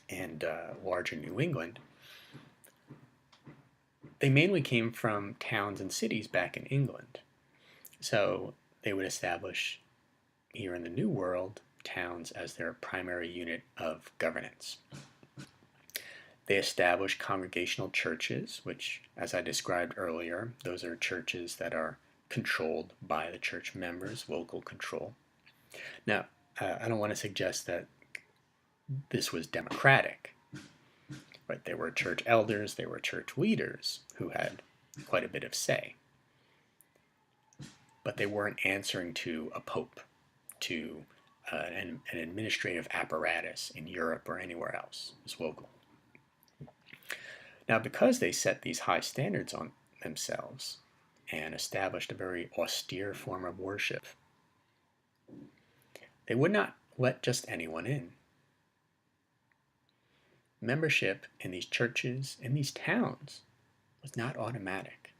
and larger New England, they mainly came from towns and cities back in England. So they would establish here in the New World towns as their primary unit of governance. They established congregational churches, which, as I described earlier, those are churches that are controlled by the church members, local control. Now, I don't want to suggest that this was democratic. Right? There were church elders, there were church leaders who had quite a bit of say. But they weren't answering to a pope, to an administrative apparatus in Europe or anywhere else. It was local. Now, because they set these high standards on themselves and established a very austere form of worship, they would not let just anyone in. Membership in these churches, in these towns, was not automatic.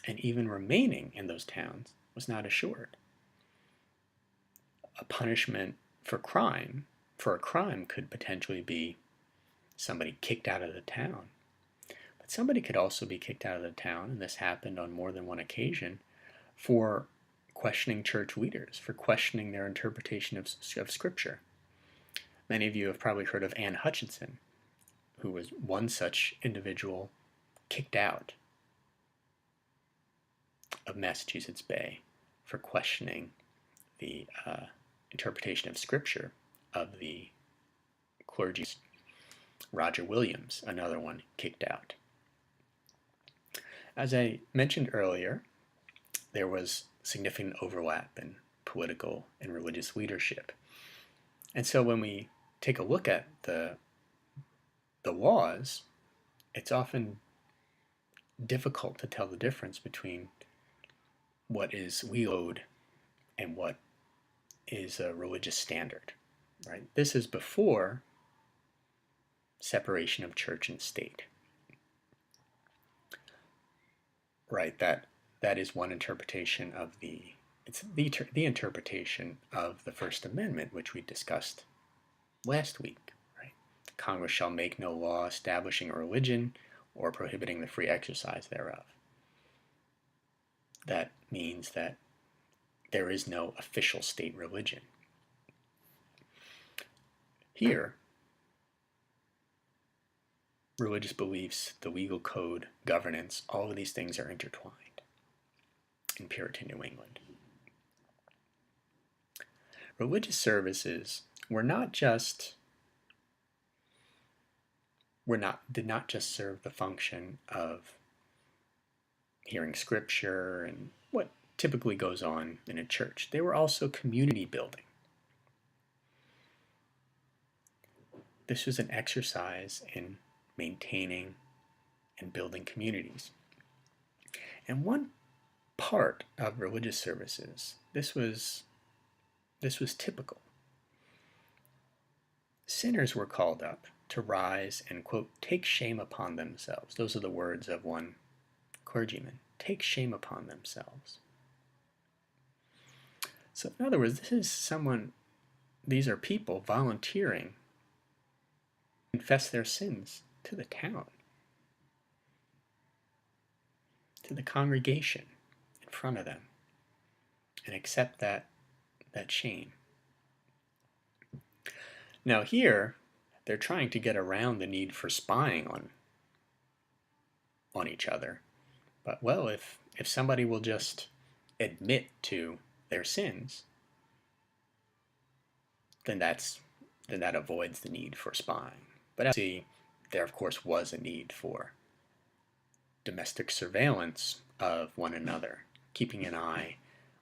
And even remaining in those towns was not assured. A punishment for a crime could potentially be somebody kicked out of the town. But somebody could also be kicked out of the town, and this happened on more than one occasion, for questioning church leaders, for questioning their interpretation of Scripture. Many of you have probably heard of Anne Hutchinson, who was one such individual kicked out of Massachusetts Bay for questioning the interpretation of Scripture of the clergy. Roger Williams, another one, kicked out. As I mentioned earlier, there was significant overlap in political and religious leadership. And so when we take a look at the laws, it's often difficult to tell the difference between what is willowed and what is a religious standard. Right? This is before separation of church and state. Right, that is one interpretation of it's the interpretation of the First Amendment, which we discussed last week. Right? Congress shall make no law establishing a religion or prohibiting the free exercise thereof. that means that there is no official state religion. Here, religious beliefs, the legal code, governance, all of these things are intertwined in Puritan New England. Religious services did not just serve the function of hearing scripture and what typically goes on in a church. They were also community building. This was an exercise in maintaining and building communities. And one part of religious services, this was typical. Sinners were called up to rise and, quote, take shame upon themselves. Those are the words of one clergyman. Take shame upon themselves. So in other words, these are people volunteering to confess their sins to the town, to the congregation in front of them, and accept that shame. Now here, they're trying to get around the need for spying on each other. But well, if somebody will just admit to their sins, then that avoids the need for spying. But see, there of course was a need for domestic surveillance of one another, keeping an eye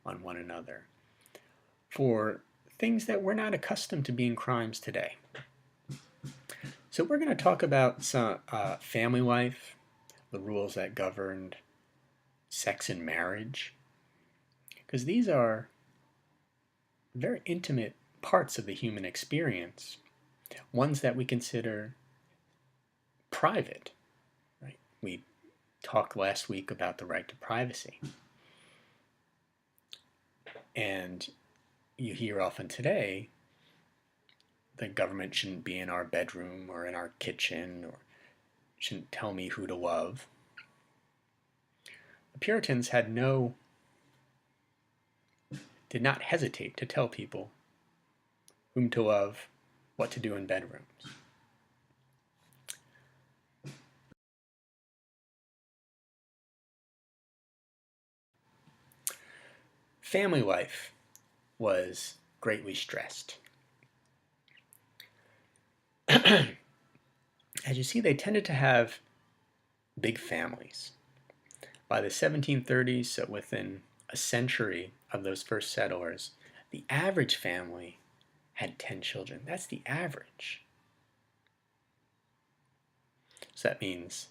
on one another, for things that we're not accustomed to being crimes today. So we're going to talk about some family life, the rules that governed sex and marriage, because these are very intimate parts of the human experience, ones that we consider private. Right? We talked last week about the right to privacy. And you hear often today, the government shouldn't be in our bedroom or in our kitchen, or shouldn't tell me who to love. The Puritans did not hesitate to tell people whom to love, what to do in bedrooms. Family life was greatly stressed. As you see, they tended to have big families. By the 1730s, so within a century of those first settlers, the average family had 10 children. That's the average. So that means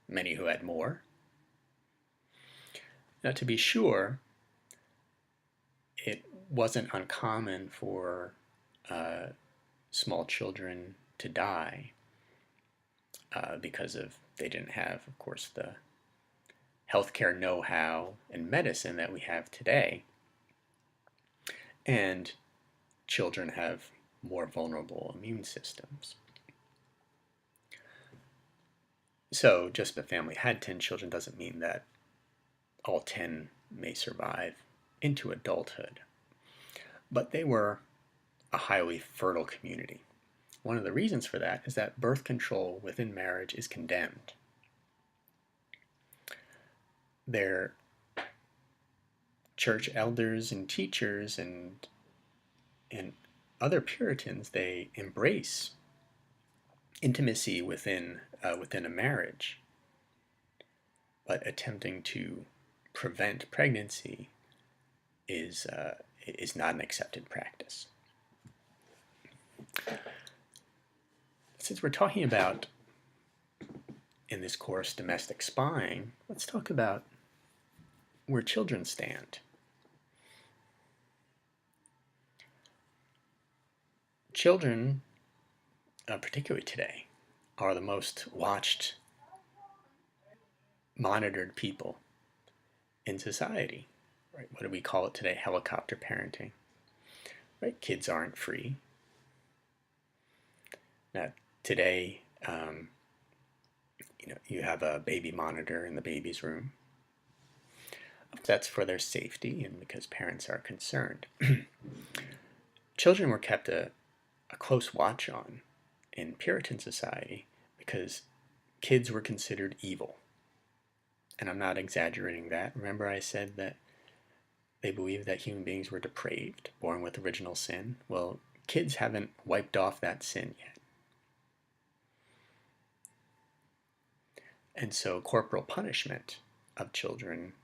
many who had more. Now, to be sure, it wasn't uncommon for small children to die because they didn't have, of course, the healthcare know-how and medicine that we have today. And children have more vulnerable immune systems. So just if a family had 10 children doesn't mean that all 10 may survive into adulthood. But they were a highly fertile community. One of the reasons for that is that birth control within marriage is condemned. Their church elders and teachers and other Puritans, they embrace intimacy within a marriage, but attempting to prevent pregnancy is not an accepted practice. Since we're talking about, in this course, domestic spying, let's talk about where children stand. Children, particularly today, are the most watched, monitored people in society. Right? What do we call it today? Helicopter parenting. Right? Kids aren't free. Now, today, you have a baby monitor in the baby's room. That's for their safety and because parents are concerned. Children were kept a close watch on in Puritan society because kids were considered evil. And I'm not exaggerating that. Remember I said that they believed that human beings were depraved, born with original sin? Well, kids haven't wiped off that sin yet. And so corporal punishment of children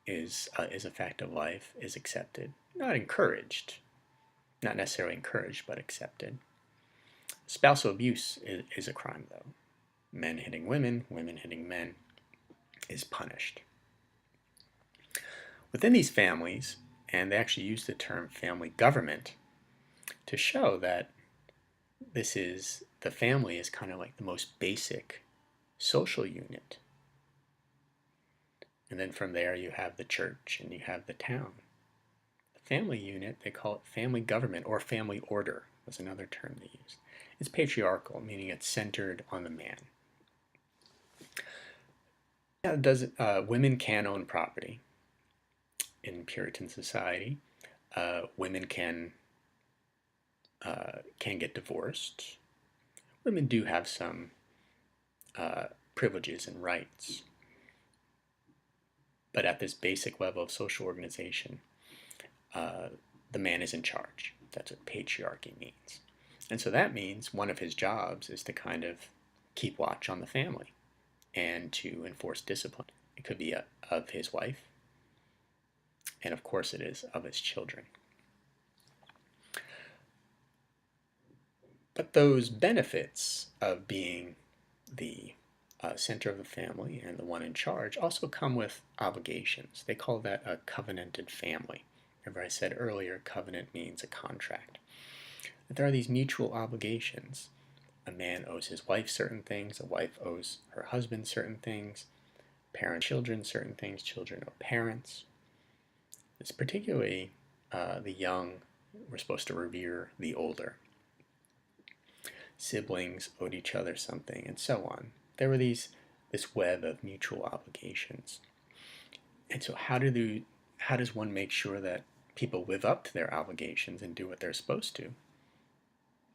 is a fact of life, is accepted. Not encouraged. Not necessarily encouraged, but accepted. Spousal abuse is a crime, though. Men hitting women, women hitting men is punished. Within these families, and they actually use the term family government to show that the family is kind of like the most basic social unit. And then from there you have the church and you have the town. The family unit, they call it family government or family order was another term they used. It's patriarchal, meaning it's centered on the man. Now, women can own property in Puritan society. Women can get divorced. Women do have some privileges and rights. But at this basic level of social organization, the man is in charge. That's what patriarchy means. And so that means one of his jobs is to kind of keep watch on the family and to enforce discipline. It could be of his wife, and of course it is of his children. But those benefits of being the center of the family and the one in charge also come with obligations. They call that a covenanted family. Remember I said earlier, covenant means a contract. But there are these mutual obligations. A man owes his wife certain things, a wife owes her husband certain things, parents children certain things, children owe parents. It's particularly the young were supposed to revere the older. Siblings owed each other something, and so on. There were this web of mutual obligations. And so how does one make sure that people live up to their obligations and do what they're supposed to?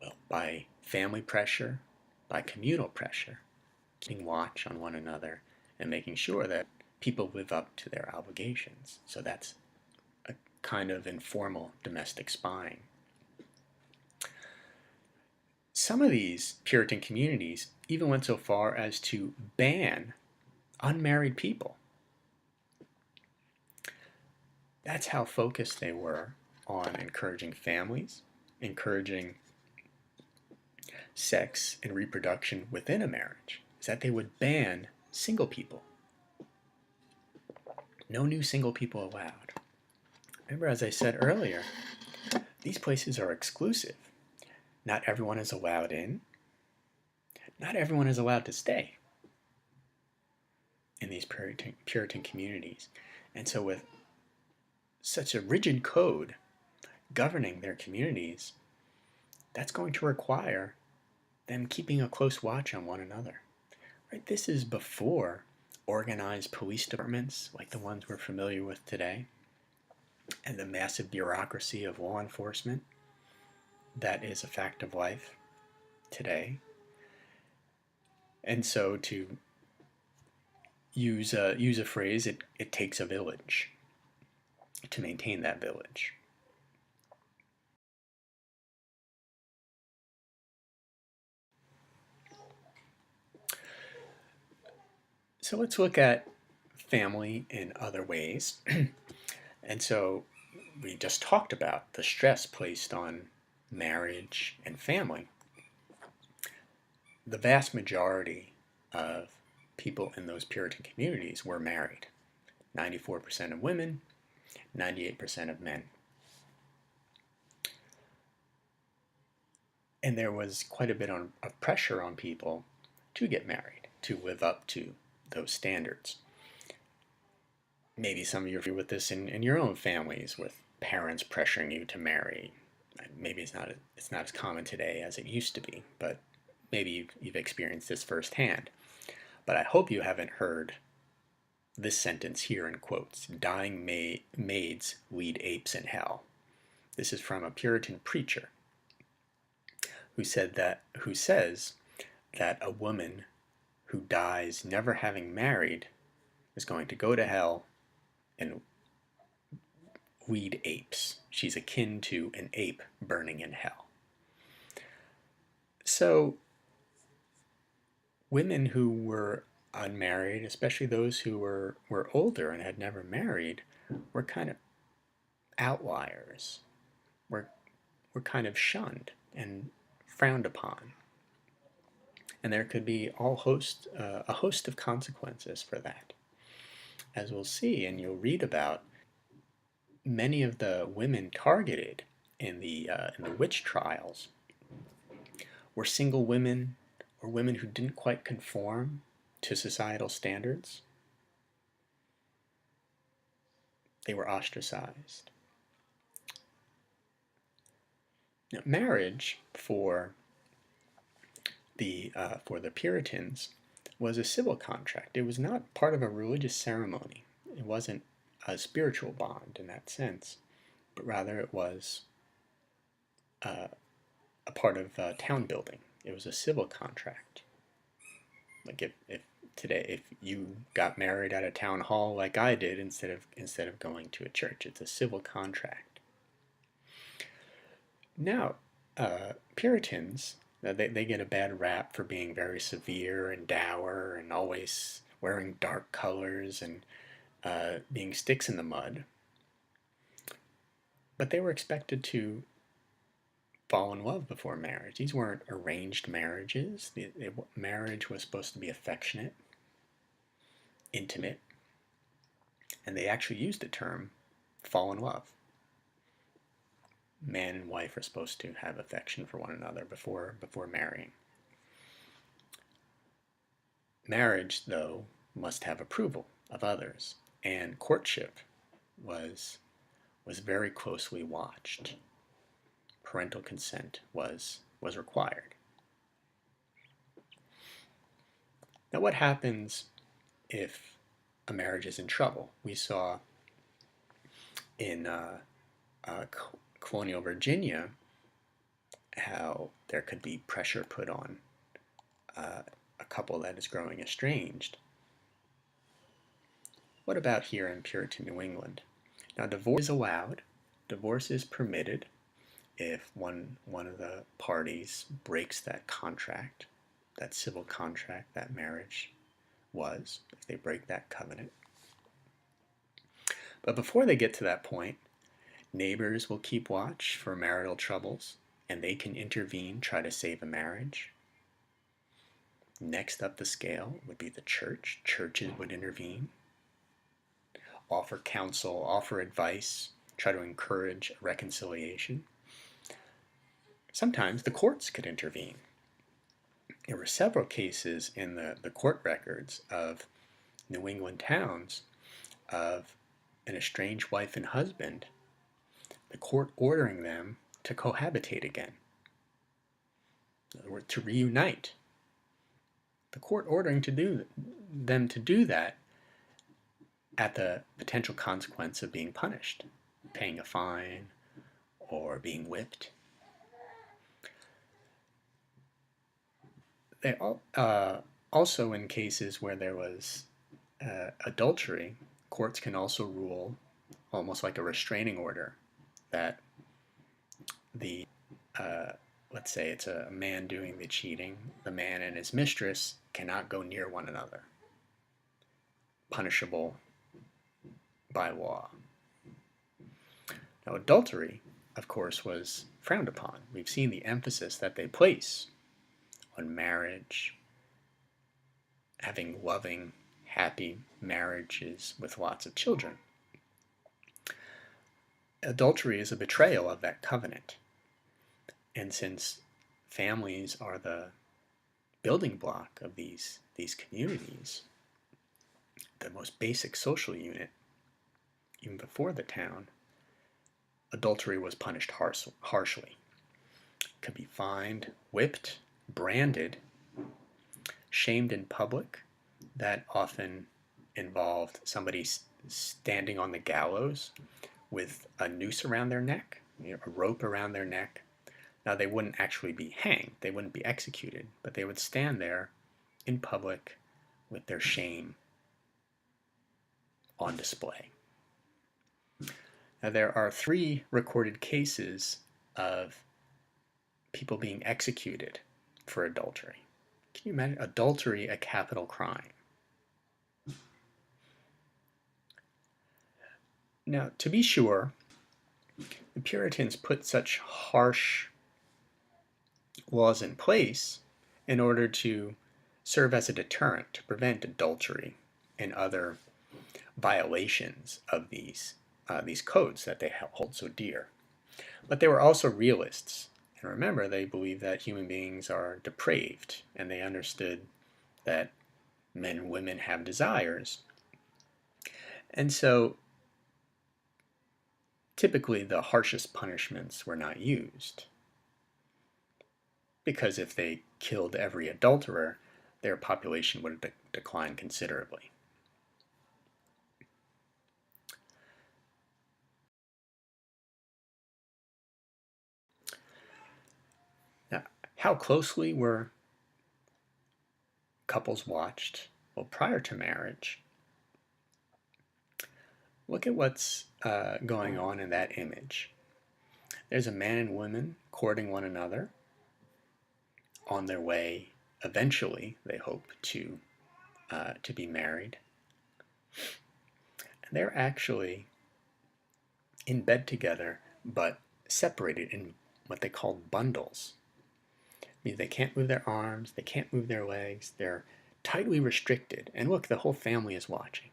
Well, by family pressure, by communal pressure, keeping watch on one another and making sure that people live up to their obligations. So that's a kind of informal domestic spying. Some of these Puritan communities even went so far as to ban unmarried people. That's how focused they were on encouraging families, encouraging sex and reproduction within a marriage, is that they would ban single people. No new single people allowed. Remember, as I said earlier, these places are exclusive. Not everyone is allowed in. Not everyone is allowed to stay in these Puritan communities. And so with such a rigid code governing their communities, that's going to require them keeping a close watch on one another. Right? This is before organized police departments like the ones we're familiar with today and the massive bureaucracy of law enforcement that is a fact of life today. And so to use a phrase, it takes a village to maintain that village. So let's look at family in other ways. And so we just talked about the stress placed on marriage and family. The vast majority of people in those Puritan communities were married. 94% of women, 98% of men. And there was quite a bit of pressure on people to get married, to live up to those standards. Maybe some of you are familiar with this in your own families, with parents pressuring you to marry. Maybe it's not as common today as it used to be, but maybe you've experienced this firsthand. But I hope you haven't heard this sentence here in quotes: dying maids lead apes in hell. This is from a Puritan preacher who says that a woman who dies never having married is going to go to hell and lead apes. She's akin to an ape burning in hell. So women who were unmarried, especially those who were older and had never married, were kind of outliers, were kind of shunned and frowned upon. And there could be a host of consequences for that. As we'll see, and you'll read about, many of the women targeted in the witch trials were single women or women who didn't quite conform to societal standards. They were ostracized. Now, marriage for the Puritans was a civil contract. It was not part of a religious ceremony. It wasn't a spiritual bond in that sense, but rather it was a part of town building. It was a civil contract. Like if you got married at a town hall like I did, instead of going to a church, it's a civil contract. Now, Puritans, they get a bad rap for being very severe and dour and always wearing dark colors and being sticks in the mud. But they were expected to fall in love before marriage. These weren't arranged marriages. Marriage was supposed to be affectionate, intimate, and they actually used the term fall in love. Man and wife are supposed to have affection for one another before marrying. Marriage, though, must have approval of others, and courtship was very closely watched. Parental consent was required. Now, what happens if a marriage is in trouble? We saw in Colonial Virginia how there could be pressure put on a couple that is growing estranged. What about here in Puritan New England? Now, divorce is allowed. Divorce is permitted if one of the parties breaks that contract, that civil contract that marriage was, if they break that covenant. But before they get to that point, neighbors will keep watch for marital troubles, and they can intervene, try to save a marriage. Next up the scale would be the church. Churches would intervene, offer counsel, offer advice, try to encourage reconciliation. Sometimes the courts could intervene. There were several cases in the court records of New England towns of an estranged wife and husband, the court ordering them to cohabitate again, in other words, to reunite. The court ordering them to do that at the potential consequence of being punished, paying a fine or being whipped. They also, in cases where there was adultery, courts can also rule, almost like a restraining order, that let's say it's a man doing the cheating, the man and his mistress cannot go near one another, punishable by law. Now, adultery, of course, was frowned upon. We've seen the emphasis that they place on marriage, having loving, happy marriages with lots of children. Adultery is a betrayal of that covenant. And since families are the building block of these communities, the most basic social unit, even before the town, adultery was punished harshly. It could be fined, whipped, branded, shamed in public. That often involved somebody standing on the gallows with a noose around their neck, a rope around their neck. Now, they wouldn't actually be hanged, they wouldn't be executed, but they would stand there in public with their shame on display. Now, there are 3 recorded cases of people being executed for adultery. Can you imagine adultery, a capital crime? Now, to be sure, the Puritans put such harsh laws in place in order to serve as a deterrent to prevent adultery and other violations of these codes that they hold so dear. But they were also realists. And remember, they believed that human beings are depraved, and they understood that men and women have desires. And so typically the harshest punishments were not used, because if they killed every adulterer, their population would decline considerably. Now, how closely were couples watched? Well, prior to marriage, look at what's going on in that image. There's a man and woman courting one another on their way, eventually, they hope, to be married. And they're actually in bed together, but separated in what they call bundles. It means they can't move their arms, they can't move their legs, they're tightly restricted. And look, the whole family is watching.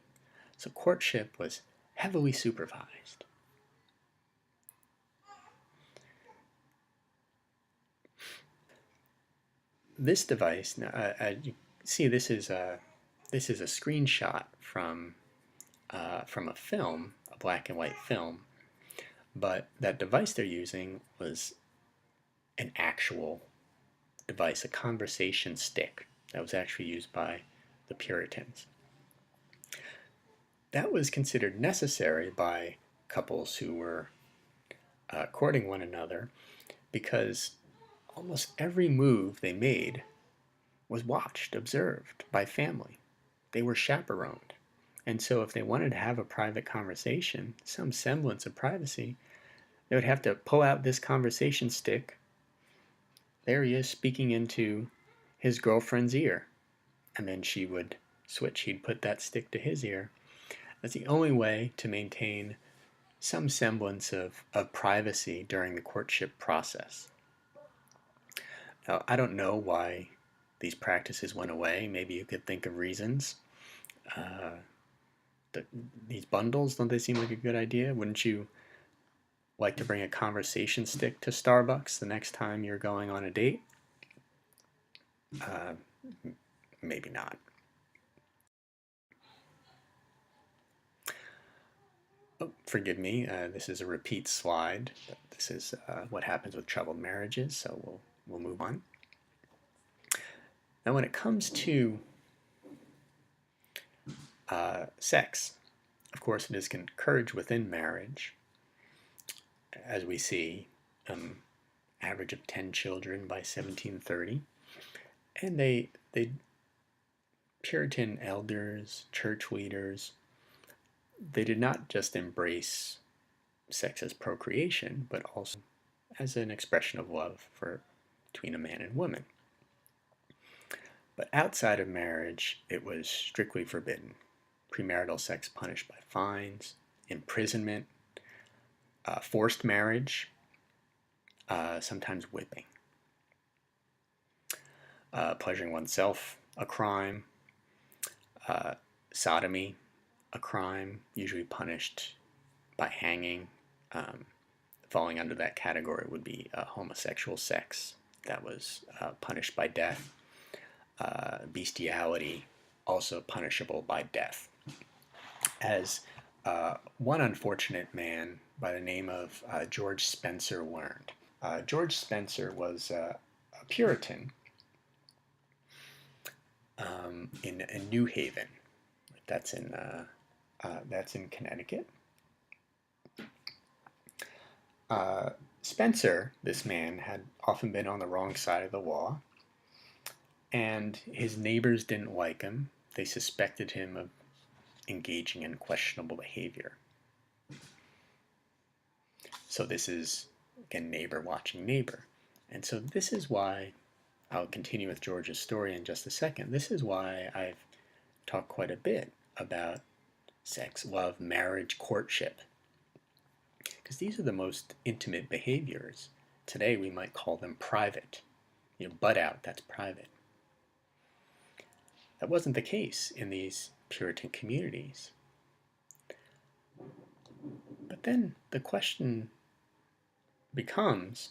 So courtship was heavily supervised. This device, you see, this is a screenshot from a film, a black and white film, but that device they're using was an actual device, a conversation stick that was actually used by the Puritans. That was considered necessary by couples who were courting one another, because almost every move they made was watched, observed by family. They were chaperoned. And so if they wanted to have a private conversation, some semblance of privacy, they would have to pull out this conversation stick. There he is speaking into his girlfriend's ear. And then she would switch. He'd put that stick to his ear. That's the only way to maintain some semblance of privacy during the courtship process. Now, I don't know why these practices went away. Maybe you could think of reasons. These bundles, don't they seem like a good idea? Wouldn't you like to bring a conversation stick to Starbucks the next time you're going on a date? Maybe not. Oh, forgive me, this is a repeat slide. This is what happens with troubled marriages, so we'll move on. Now, when it comes to sex, of course, it is encouraged within marriage, as we see, average of 10 children by 1730, and they Puritan elders, church leaders, they did not just embrace sex as procreation, but also as an expression of love between a man and woman. But outside of marriage, it was strictly forbidden. Premarital sex punished by fines, imprisonment, forced marriage, sometimes whipping. Pleasuring oneself, a crime. Sodomy, a crime, usually punished by hanging. Falling under that category would be homosexual sex. That was punished by death. Bestiality, also punishable by death. As one unfortunate man by the name of George Spencer learned. George Spencer was a Puritan in New Haven, That's in Connecticut. Spencer, this man, had often been on the wrong side of the law, and his neighbors didn't like him. They suspected him of engaging in questionable behavior. So this is, again, neighbor watching neighbor. And so this is why, I'll continue with George's story in just a second, this is why I've talked quite a bit about sex, love, marriage, courtship. Because these are the most intimate behaviors. Today we might call them private. Butt out, that's private. That wasn't the case in these Puritan communities. But then the question becomes,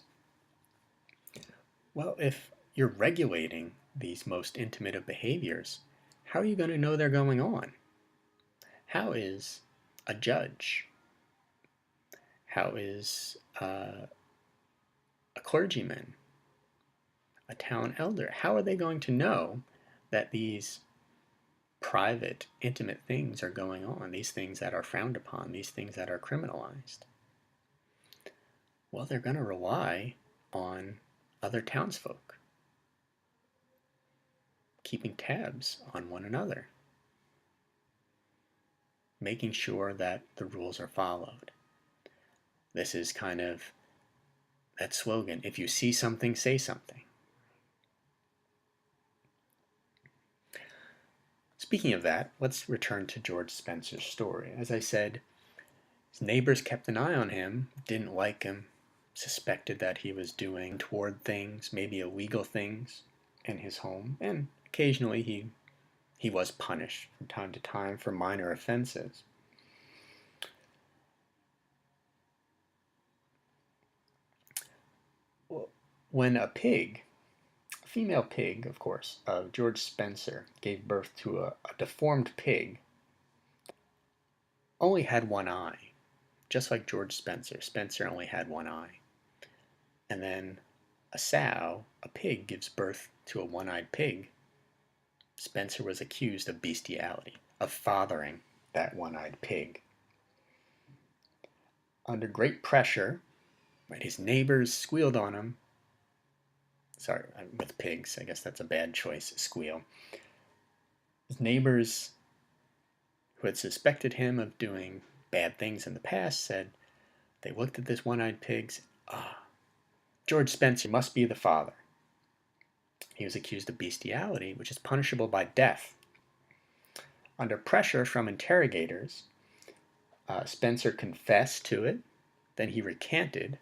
well, if you're regulating these most intimate of behaviors, how are you going to know they're going on? How is a judge, how is a clergyman, a town elder, how are they going to know that these private, intimate things are going on, these things that are frowned upon, these things that are criminalized? Well, they're going to rely on other townsfolk, keeping tabs on one another, making sure that the rules are followed. This is kind of that slogan, if you see something, say something. Speaking of that, let's return to George Spencer's story. As I said, his neighbors kept an eye on him, didn't like him, suspected that he was doing toward things, maybe illegal things in his home, and occasionally he was punished from time to time for minor offenses. When a female pig, of course, of George Spencer, gave birth to a deformed pig, only had one eye, just like George Spencer. Spencer only had one eye. And then a pig, gives birth to a one-eyed pig. Spencer was accused of bestiality, of fathering that one-eyed pig. Under great pressure, his neighbors squealed on him. Sorry, with pigs, I guess that's a bad choice, squeal. His neighbors, who had suspected him of doing bad things in the past, said, they looked at this one-eyed pig, George Spencer must be the father. He was accused of bestiality, which is punishable by death. Under pressure from interrogators, Spencer confessed to it, then he recanted.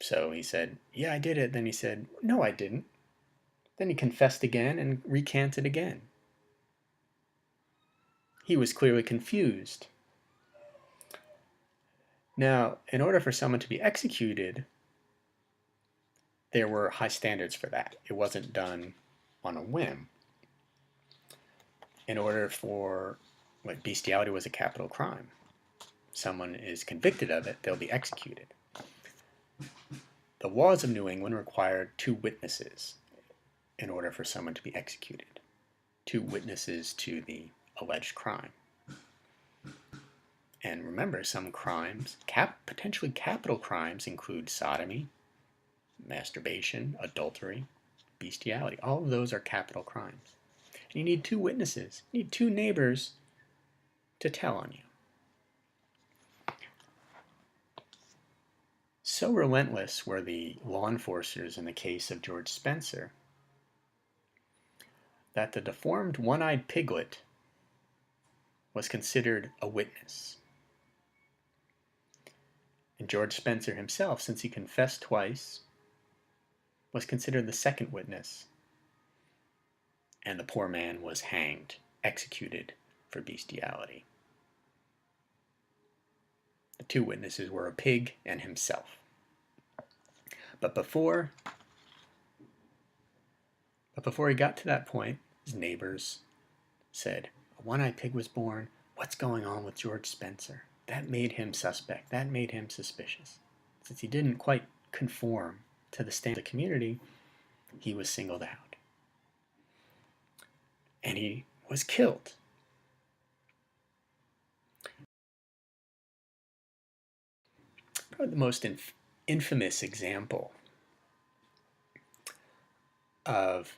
So he said, yeah, I did it. Then he said, no, I didn't. Then he confessed again and recanted again. He was clearly confused. Now, in order for someone to be executed, there were high standards for that. It wasn't done on a whim. In order for, bestiality was a capital crime. Someone is convicted of it, they'll be executed. The laws of New England required 2 witnesses in order for someone to be executed. 2 witnesses to the alleged crime. And remember, some crimes, potentially capital crimes, include sodomy, masturbation, adultery, bestiality. All of those are capital crimes. And you need 2 witnesses. You need 2 neighbors to tell on you. So relentless were the law enforcers in the case of George Spencer that the deformed one-eyed piglet was considered a witness. And George Spencer himself, since he confessed twice, was considered the second witness. And the poor man was hanged, executed for bestiality. The 2 witnesses were a pig and himself. But before he got to that point, his neighbors said, a one-eyed pig was born. What's going on with George Spencer? That made him suspect. That made him suspicious. Since he didn't quite conform to the standard of the community, he was singled out. And he was killed Probably the most infamous example of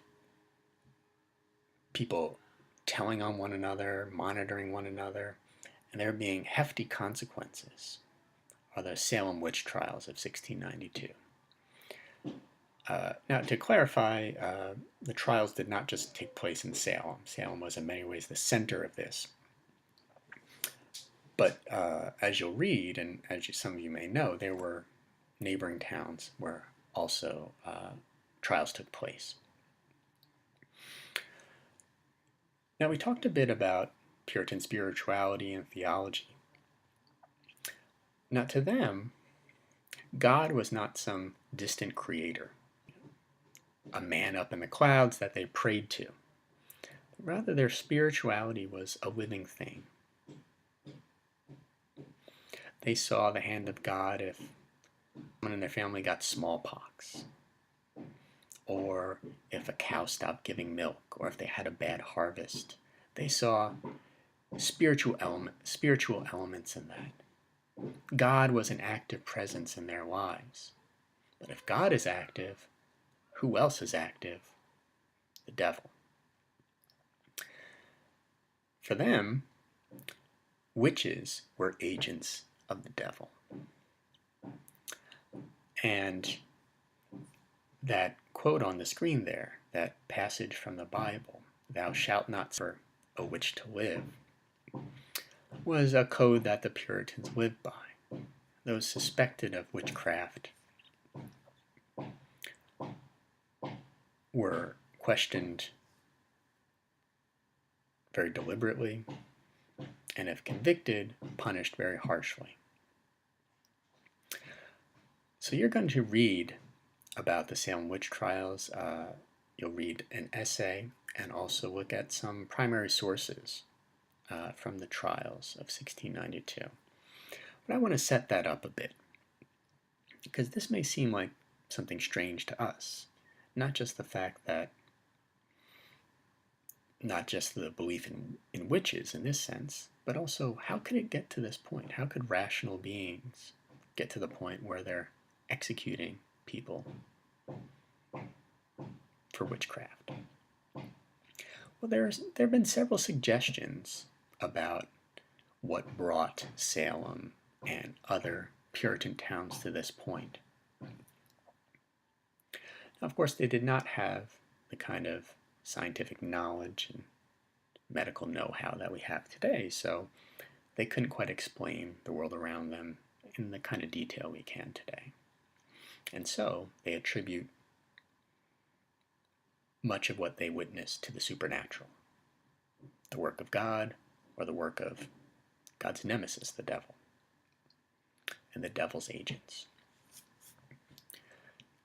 people telling on one another, monitoring one another, and there being hefty consequences are the Salem witch trials of 1692. Now, to clarify, the trials did not just take place in Salem. Salem was in many ways the center of this. But as you'll read, and as some of you may know, there were neighboring towns where also trials took place. Now, we talked a bit about Puritan spirituality and theology. Now, to them, God was not some distant creator, a man up in the clouds that they prayed to. Rather, their spirituality was a living thing. They saw the hand of God if someone in their family got smallpox, or if a cow stopped giving milk, or if they had a bad harvest. They saw spiritual elements in that. God was an active presence in their lives. But if God is active, who else is active? The devil. For them, witches were agents of the devil. And that quote on the screen there, that passage from the Bible, "Thou shalt not suffer a witch to live," was a code that the Puritans lived by. Those suspected of witchcraft were questioned very deliberately, and if convicted, punished very harshly. So you're going to read about the Salem witch trials. You'll read an essay and also look at some primary sources from the trials of 1692. But I want to set that up a bit, because this may seem like something strange to us. Not just the fact that, not just the belief in witches in this sense, but also how could it get to this point? How could rational beings get to the point where they're executing people for witchcraft? Well, there have been several suggestions about what brought Salem and other Puritan towns to this point. Now, of course, they did not have the kind of scientific knowledge and medical know-how that we have today, so they couldn't quite explain the world around them in the kind of detail we can today. And so they attribute much of what they witnessed to the supernatural, the work of God, or the work of God's nemesis, the devil, and the devil's agents.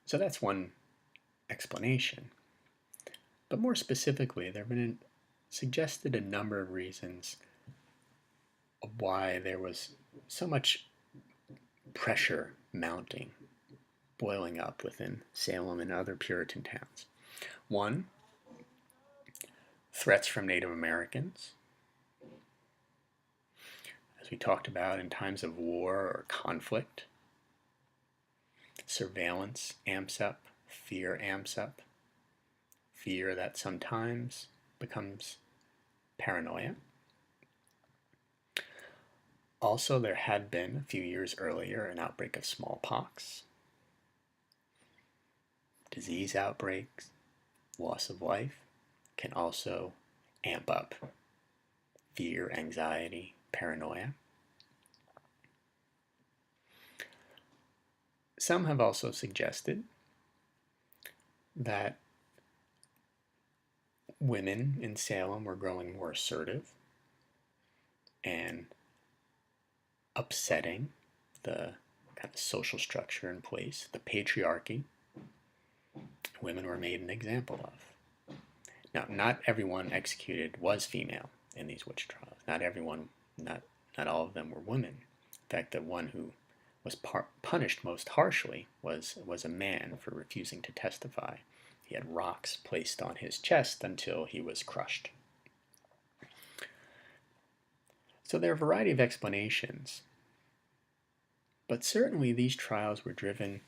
So that's one explanation. But more specifically, there have been suggested a number of reasons of why there was so much pressure mounting, boiling up within Salem and other Puritan towns. One, threats from Native Americans. As we talked about, in times of war or conflict, surveillance amps up, fear amps up, fear that sometimes becomes paranoia. Also, there had been, a few years earlier, an outbreak of smallpox. Disease outbreaks, loss of life can also amp up fear, anxiety, paranoia. Some have also suggested that women in Salem were growing more assertive and upsetting the kind of social structure in place, the patriarchy. Women were made an example of. Now, not everyone executed was female in these witch trials. Not everyone, not all of them were women. In fact, the one who was punished most harshly was a man for refusing to testify. He had rocks placed on his chest until he was crushed. So there are a variety of explanations But certainly these trials were driven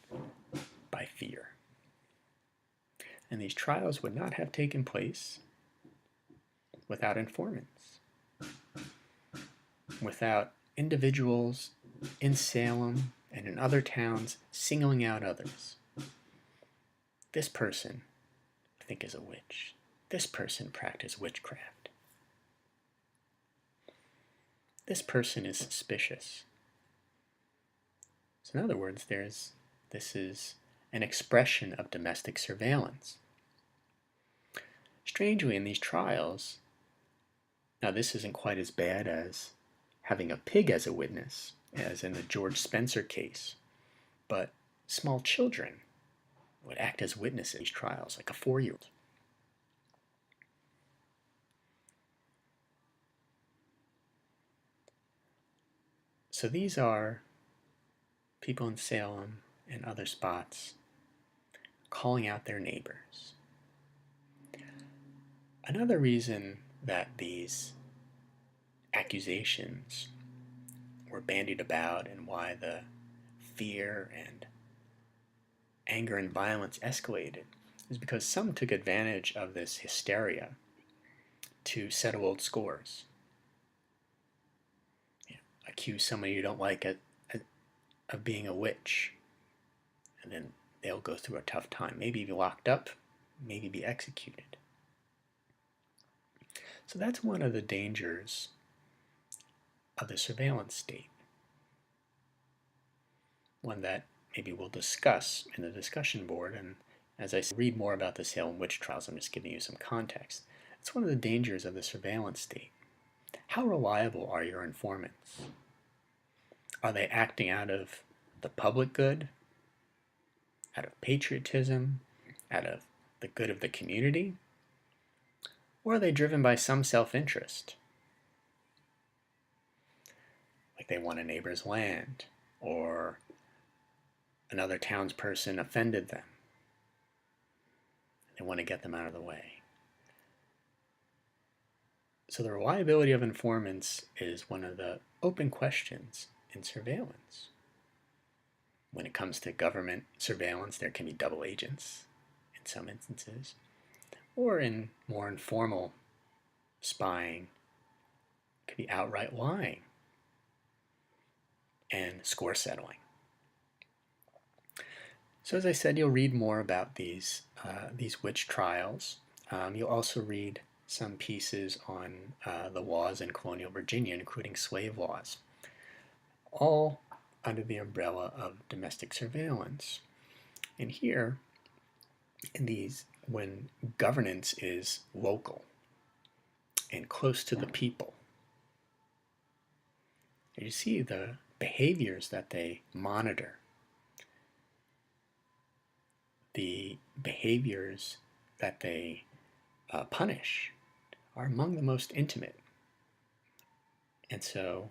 by fear. And these trials would not have taken place without informants, without individuals in Salem and in other towns singling out others. This person, I think, is a witch. This person practiced witchcraft. This person is suspicious. So in other words, this is an expression of domestic surveillance. Strangely, in these trials, now this isn't quite as bad as having a pig as a witness, as in the George Spencer case, but small children would act as witnesses in these trials, like a 4-year-old. So these are people in Salem and other spots calling out their neighbors. Another reason that these accusations were bandied about and why the fear and anger and violence escalated is because some took advantage of this hysteria to settle old scores. Accuse somebody you don't like of being a witch, and then they'll go through a tough time, maybe be locked up, maybe be executed. So that's one of the dangers of the surveillance state, one that maybe we'll discuss in the discussion board. And as I read more about the Salem witch trials, I'm just giving you some context. It's one of the dangers of the surveillance state. How reliable are your informants? Are they acting out of the public good, out of patriotism, out of the good of the community? Or are they driven by some self-interest? Like they want a neighbor's land, or another townsperson offended them. They want to get them out of the way. So the reliability of informants is one of the open questions in surveillance. When it comes to government surveillance, there can be double agents in some instances, or in more informal spying, it could be outright lying and score settling. So as I said, you'll read more about these witch trials. You'll also read some pieces on the laws in colonial Virginia, including slave laws, all under the umbrella of domestic surveillance. And here, in these, when governance is local and close to the people, you see the behaviors that they monitor, the behaviors that they punish are among the most intimate. And so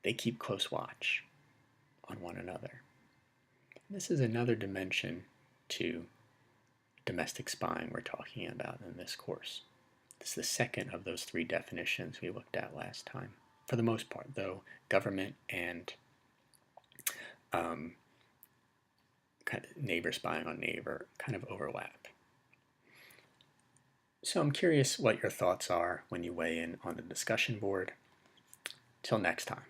they keep close watch on one another. This is another dimension to domestic spying we're talking about in this course. This is the second of those 3 definitions we looked at last time. For the most part, though, government and kind of neighbor spying on neighbor kind of overlap. So I'm curious what your thoughts are when you weigh in on the discussion board. Till next time.